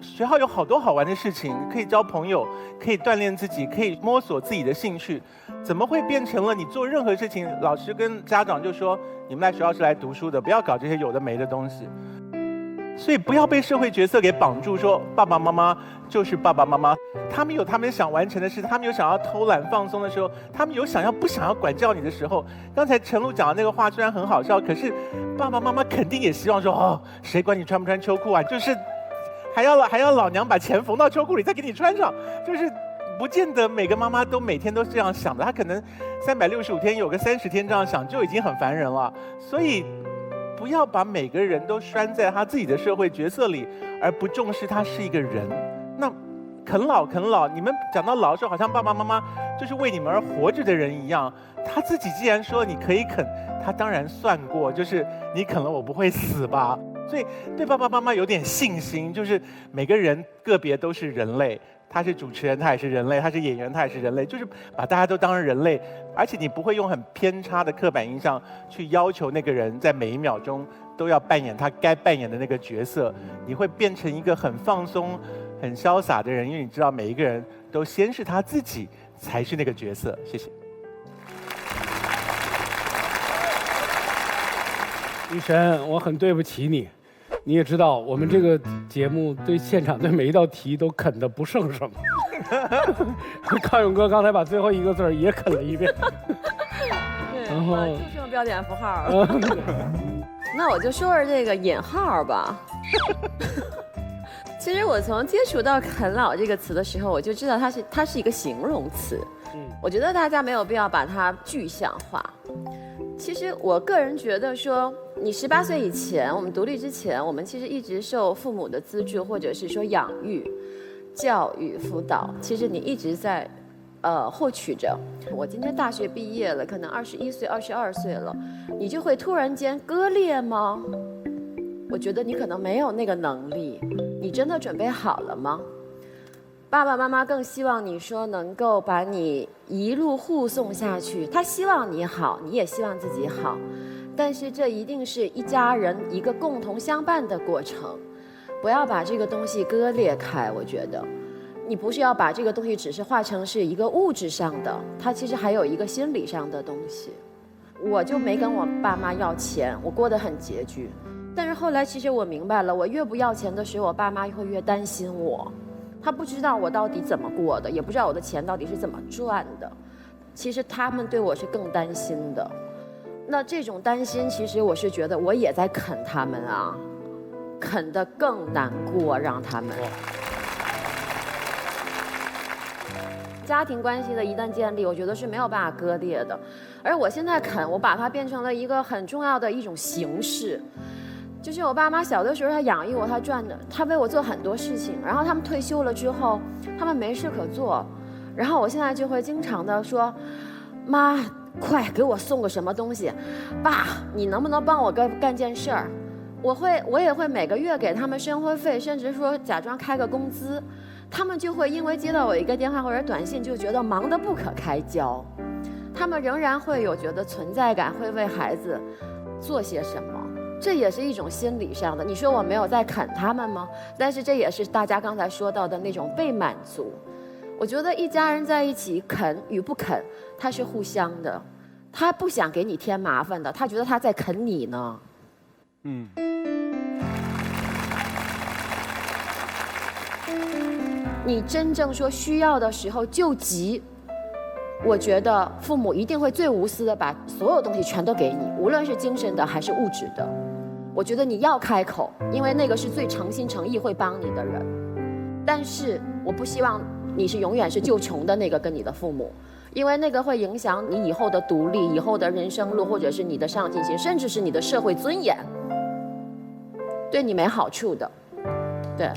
学校有好多好玩的事情，可以交朋友，可以锻炼自己，可以摸索自己的兴趣。怎么会变成了你做任何事情，老师跟家长就说你们来学校是来读书的，不要搞这些有的没的东西。所以不要被社会角色给绑住，说爸爸妈妈就是爸爸妈妈，他们有他们想完成的事，他们有想要偷懒放松的时候，他们有想要不想要管教你的时候。刚才陈露讲的那个话虽然很好笑，可是爸爸妈妈肯定也希望说，谁管你穿不穿秋裤啊？就是还要老娘把钱缝到秋裤里再给你穿上，就是不见得每个妈妈都每天都是这样想的，她可能365天有个30天这样想就已经很烦人了。所以不要把每个人都拴在他自己的社会角色里，而不重视他是一个人。那啃老，你们讲到老的时候，好像爸爸妈妈就是为你们而活着的人一样。他自己既然说你可以啃，他当然算过，就是你啃了我不会死吧。所以对爸爸妈妈有点信心，就是每个人个别都是人类，他是主持人，他也是人类；他是演员，他也是人类。就是把大家都当成人类，而且你不会用很偏差的刻板印象去要求那个人在每一秒钟都要扮演他该扮演的那个角色。你会变成一个很放松、很潇洒的人，因为你知道每一个人都先是他自己，才是那个角色。谢谢。女神，我很对不起你。你也知道，我们这个节目对现场对每一道题都啃得不剩什么。康永哥刚才把最后一个字儿也啃了一遍。然后就剩标点符号了。那我就说说这个引号吧。其实我从接触到啃老这个词的时候，我就知道它是一个形容词。我觉得大家没有必要把它具象化。其实我个人觉得说，你18岁以前，我们独立之前，我们其实一直受父母的资助，或者是说养育、教育、辅导，其实你一直在获取着。我今天大学毕业了，可能21岁、22岁了，你就会突然间割裂吗？我觉得你可能没有那个能力。你真的准备好了吗？爸爸妈妈更希望你说能够把你一路护送下去，他希望你好，你也希望自己好，但是这一定是一家人一个共同相伴的过程，不要把这个东西割裂开。我觉得你不是要把这个东西只是化成是一个物质上的，它其实还有一个心理上的东西。我就没跟我爸妈要钱，我过得很拮据，但是后来其实我明白了，我越不要钱的时候，我爸妈会越担心我。他不知道我到底怎么过的，也不知道我的钱到底是怎么赚的。其实他们对我是更担心的。那这种担心，其实我是觉得我也在啃他们啊，啃得更难过，让他们。家庭关系的一旦建立，我觉得是没有办法割裂的。而我现在啃，我把它变成了一个很重要的一种形式。就是我爸妈小的时候，他养育我，他赚的，他为我做很多事情。然后他们退休了之后，他们没事可做，然后我现在就会经常的说：“妈，快给我送个什么东西。爸，你能不能帮我干件事儿？”我也会每个月给他们生活费，甚至说假装开个工资。他们就会因为接到我一个电话或者短信，就觉得忙得不可开交。他们仍然会有觉得存在感，会为孩子做些什么。这也是一种心理上的。你说我没有在啃他们吗？但是这也是大家刚才说到的那种被满足。我觉得一家人在一起，啃与不啃，它是互相的。他不想给你添麻烦的，他觉得他在啃你呢。你真正说需要的时候救急，我觉得父母一定会最无私的把所有东西全都给你，无论是精神的还是物质的。我觉得你要开口，因为那个是最诚心诚意会帮你的人。但是我不希望你是永远是救穷的那个跟你的父母，因为那个会影响你以后的独立、以后的人生路，或者是你的上进心，甚至是你的社会尊严，对你没好处的。对。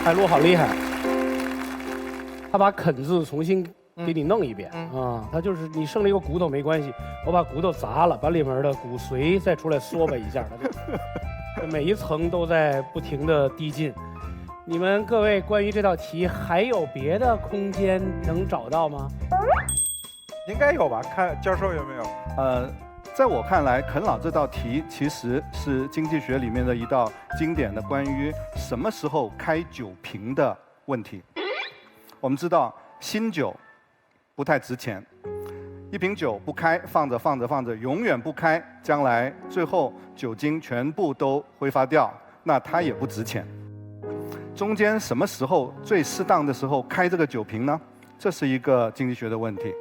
海陆好厉害，他把啃字重新给你弄一遍啊！他就是你剩了一个骨头没关系，我把骨头砸了，把里面的骨髓再出来缩吧一下，每一层都在不停的递进。你们各位关于这道题还有别的空间能找到吗？应该有吧？看教授有没有？在我看来，啃老这道题其实是经济学里面的一道经典的关于什么时候开酒瓶的问题。我们知道新酒不太值钱，一瓶酒不开，放着放着放着，永远不开，将来最后酒精全部都挥发掉，那它也不值钱。中间什么时候最适当的时候开这个酒瓶呢？这是一个经济学的问题。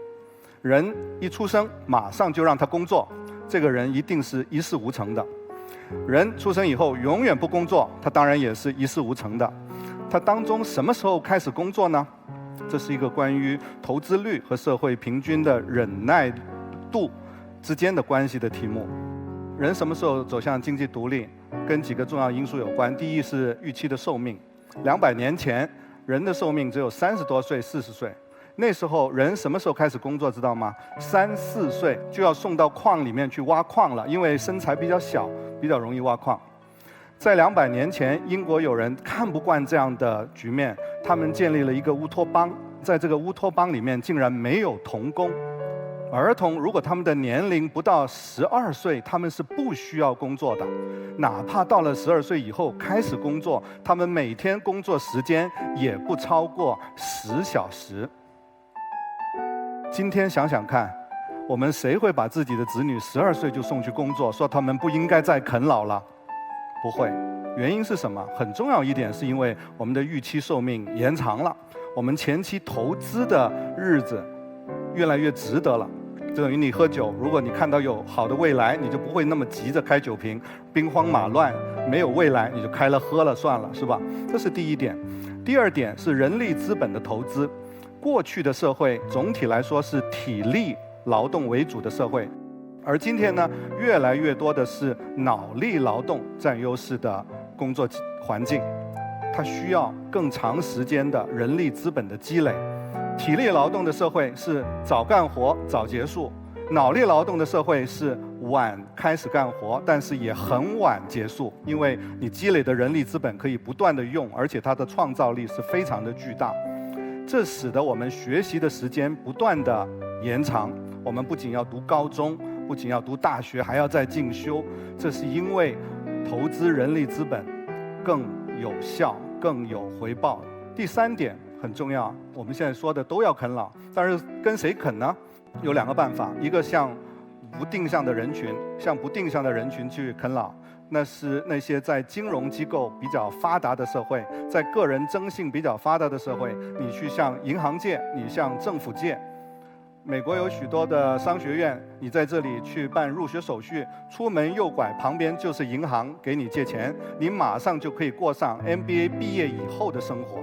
人一出生马上就让他工作，这个人一定是一事无成的。人出生以后永远不工作，他当然也是一事无成的。他当中什么时候开始工作呢？这是一个关于投资率和社会平均的忍耐度之间的关系的题目。人什么时候走向经济独立，跟几个重要因素有关。第一是预期的寿命，200年前人的寿命只有30多岁、40岁。那时候人什么时候开始工作知道吗？3、4岁就要送到矿里面去挖矿了，因为身材比较小，比较容易挖矿。在200年前，英国有人看不惯这样的局面，他们建立了一个乌托邦。在这个乌托邦里面，竟然没有童工。儿童如果他们的年龄不到12岁，他们是不需要工作的。哪怕到了12岁以后开始工作，他们每天工作时间也不超过10小时。今天想想看，我们谁会把自己的子女12岁就送去工作，说他们不应该再啃老了？不会。原因是什么？很重要一点是因为我们的预期寿命延长了，我们前期投资的日子越来越值得了。就等于你喝酒，如果你看到有好的未来，你就不会那么急着开酒瓶，兵荒马乱，没有未来你就开了喝了算了，是吧？这是第一点。第二点是人力资本的投资。过去的社会总体来说是体力劳动为主的社会，而今天呢，越来越多的是脑力劳动占优势的工作环境，它需要更长时间的人力资本的积累。体力劳动的社会是早干活早结束，脑力劳动的社会是晚开始干活，但是也很晚结束，因为你积累的人力资本可以不断的用，而且它的创造力是非常的巨大。这使得我们学习的时间不断的延长，我们不仅要读高中，不仅要读大学，还要再进修。这是因为投资人力资本更有效、更有回报。第三点很重要，我们现在说的都要啃老，但是跟谁啃呢？有2个办法，一个向不定向的人群，向不定向的人群去啃老，那是那些在金融机构比较发达的社会，在个人征信比较发达的社会，你去向银行界，你向政府界。美国有许多的商学院，你在这里去办入学手续，出门右拐旁边就是银行给你借钱，你马上就可以过上 MBA 毕业以后的生活。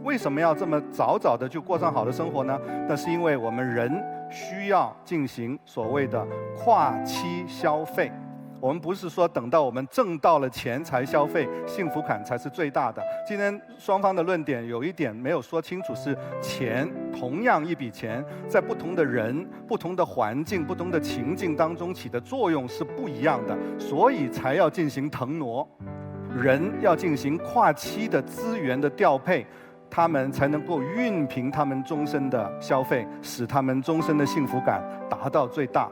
为什么要这么早的就过上好的生活呢？那是因为我们人需要进行所谓的跨期消费。我们不是说等到我们挣到了钱才消费，幸福感才是最大的。今天双方的论点有一点没有说清楚，是钱，同样一笔钱，在不同的人、不同的环境、不同的情境当中起的作用是不一样的，所以才要进行腾挪，人要进行跨期的资源的调配，他们才能够熨平他们终身的消费，使他们终身的幸福感达到最大。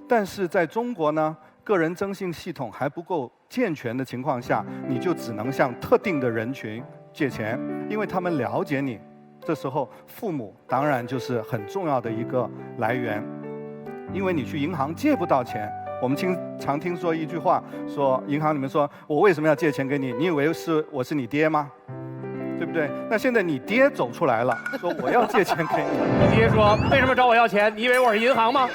但是在中国呢，个人征信系统还不够健全的情况下，你就只能向特定的人群借钱，因为他们了解你。这时候父母当然就是很重要的一个来源，因为你去银行借不到钱。我们常听说一句话，说银行里面说我为什么要借钱给你？你以为我是你爹吗？对不对？那现在你爹走出来了，说我要借钱给你。你爹说为什么找我要钱？你以为我是银行吗？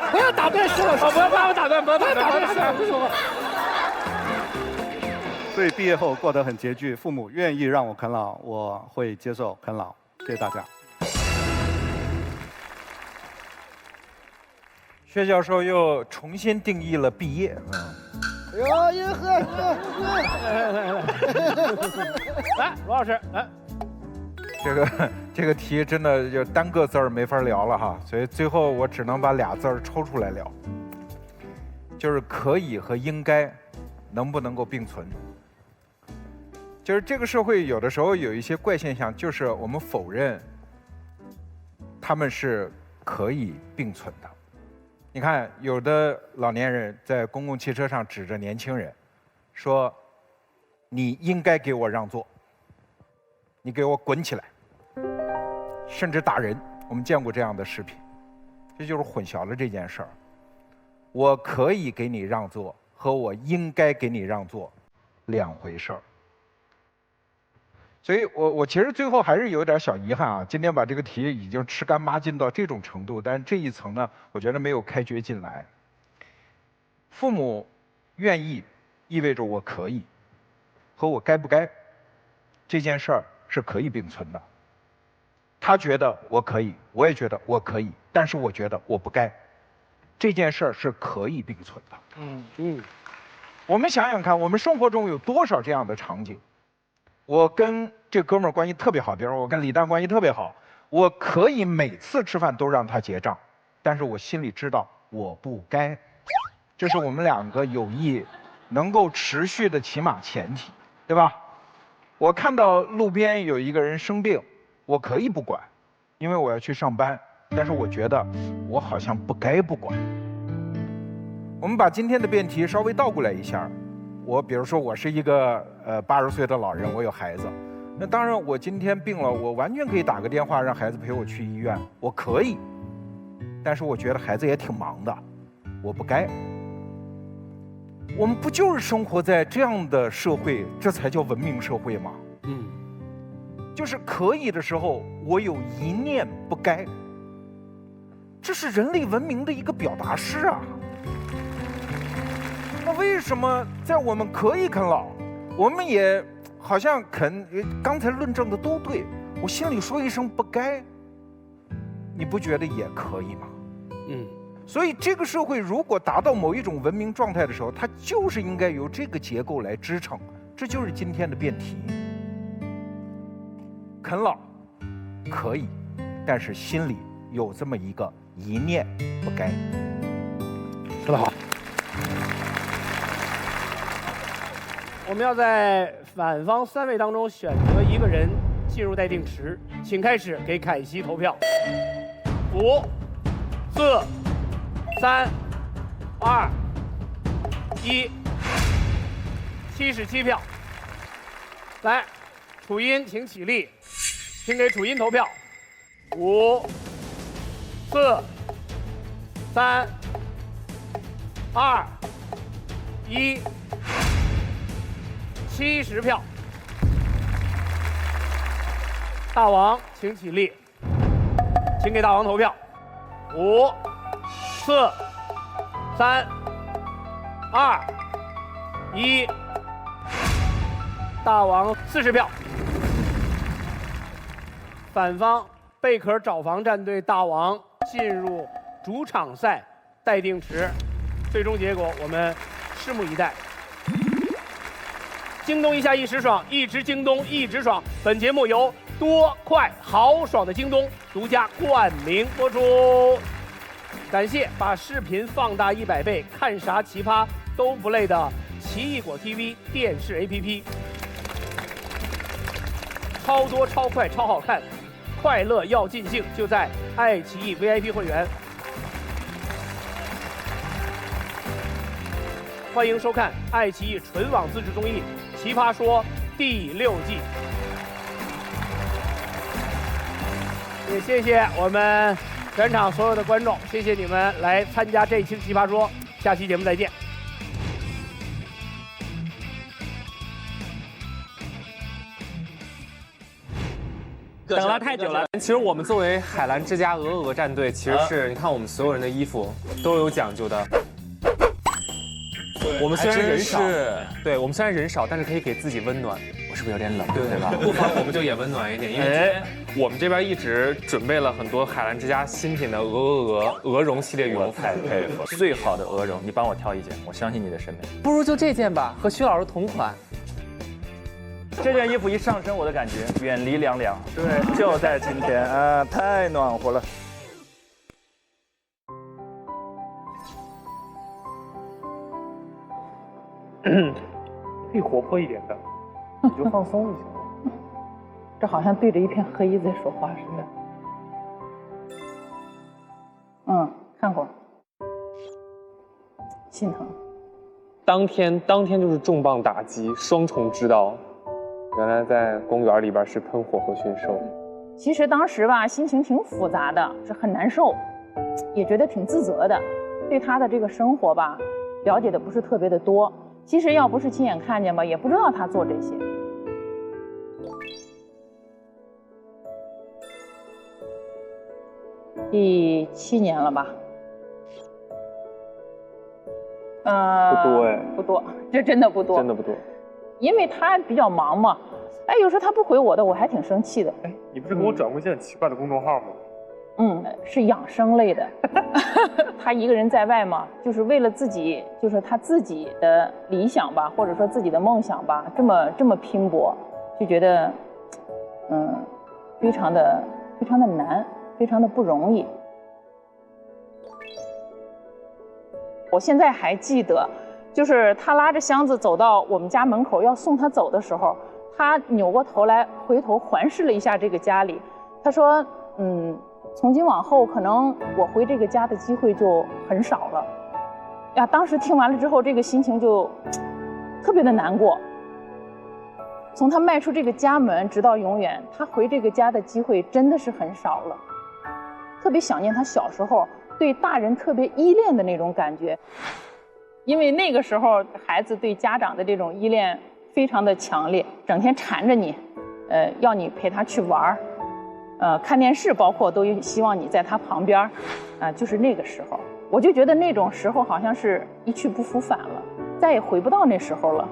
不要打断施老师，不要把我打断，不要打断施老师说话。所以毕业后过得很拮据，父母愿意让我啃老，我会接受啃老。谢谢大家。薛教授又重新定义了毕业。哟，耶呵，来，罗老师，来。这个题真的就单个字儿没法聊了哈，所以最后我只能把2字儿抽出来聊，就是可以和应该能不能够并存。就是这个社会有的时候有一些怪现象，就是我们否认他们是可以并存的。你看，有的老年人在公共汽车上指着年轻人，说：“你应该给我让座，你给我滚起来。”甚至打人，我们见过这样的视频，这就是混淆了这件事儿。我可以给你让座和我应该给你让座2回事儿。所以我其实最后还是有点小遗憾啊，今天把这个题已经吃干抹净到这种程度，但是这一层呢，我觉得没有开掘进来。父母愿意意味着我可以，和我该不该这件事儿是可以并存的。他觉得我可以，我也觉得我可以，但是我觉得我不该，这件事儿是可以并存的。我们想想看，我们生活中有多少这样的场景？我跟这哥们儿关系特别好，比如说我跟李诞关系特别好，我可以每次吃饭都让他结账，但是我心里知道我不该，这是我们两个友谊能够持续的起码前提，对吧？我看到路边有一个人生病，我可以不管，因为我要去上班，但是我觉得我好像不该不管。我们把今天的辩题稍微倒过来一下，比如说我是一个80岁的老人，我有孩子，那当然我今天病了，我完全可以打个电话让孩子陪我去医院，我可以，但是我觉得孩子也挺忙的，我不该。我们不就是生活在这样的社会，这才叫文明社会吗？就是可以的时候，我有一念不该，这是人类文明的一个表达式啊。那为什么在我们可以啃老，我们也好像刚才论证的都对，我心里说一声不该，你不觉得也可以吗？所以这个社会如果达到某一种文明状态的时候，它就是应该由这个结构来支撑，这就是今天的辩题。啃老可以，但是心里有这么一个一念不该。说得好。我们要在反方3位当中选择一个人进入待定池，请开始给凯西投票。5、4、3、2、1， 77票。来，楚音，请起立，请给楚音投票。5、4、3、2、1。70票。大王，请起立，请给大王投票。5、4、3、2、1，大王40票。反方贝壳找房战队大王进入主场赛待定池，最终结果我们拭目以待。京东一下一时爽，一直京东一直爽。本节目由多快豪爽的京东独家冠名播出。感谢把视频放大100倍，看啥奇葩都不累的奇异果 TV 电视 APP。超多超快超好看，快乐要尽兴，就在爱奇艺 VIP 会员。欢迎收看爱奇艺纯网自制综艺《奇葩说》第6季。也谢谢我们全场所有的观众，谢谢你们来参加这一期的《奇葩说》，下期节目再见。等了太久了。其实我们作为海澜之家鹅战队，其实是你看我们所有人的衣服都有讲究的。我们虽然人少，对我们虽然人少，但是可以给自己温暖。我是不是有点冷？对吧？不妨我们就也温暖一点，因为我们这边一直准备了很多海澜之家新品的鹅绒系列羽绒服。太佩服了，最好的鹅绒，你帮我挑一件，我相信你的审美。不如就这件吧，和徐老师同款。这件衣服一上身，我的感觉远离凉凉。对，就在今天啊，太暖和了。可以活泼一点的，你就放松一下。这好像对着一片黑在说话似的。看过，心疼。当天就是重磅打击，双重知道，原来在公园里边是喷火和驯兽。其实当时吧，心情挺复杂的，是很难受，也觉得挺自责的，对他的这个生活吧，了解的不是特别的多。其实要不是亲眼看见吧，也不知道他做这些。第7年了吧？不多哎，不多，这真的不多，真的不多。因为他比较忙嘛，有时候他不回我的，我还挺生气的。你不是给我转过一些很奇怪的公众号吗？是养生类的。他一个人在外嘛，就是为了自己，就是他自己的理想吧，或者说自己的梦想吧，这么拼搏，就觉得，非常的难，非常的不容易。我现在还记得，就是他拉着箱子走到我们家门口要送他走的时候，他扭过头来回头环视了一下这个家里，他说从今往后可能我回这个家的机会就很少了。呀，当时听完了之后，这个心情就特别的难过。从他迈出这个家门直到永远，他回这个家的机会真的是很少了。特别想念他小时候对大人特别依恋的那种感觉，因为那个时候孩子对家长的这种依恋非常的强烈，整天缠着你，要你陪他去玩儿，看电视，包括都希望你在他旁边，就是那个时候，我就觉得那种时候好像是一去不复返了，再也回不到那时候了。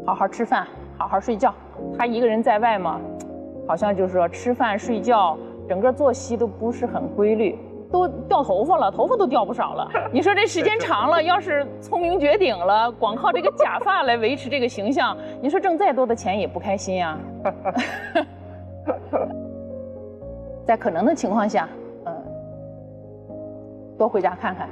好好吃饭，好好睡觉。他一个人在外嘛，好像就是说吃饭睡觉，整个作息都不是很规律，都掉头发了，头发都掉不少了。你说这时间长了，要是聪明绝顶了，光靠这个假发来维持这个形象，你说挣再多的钱也不开心呀。在可能的情况下，多回家看看。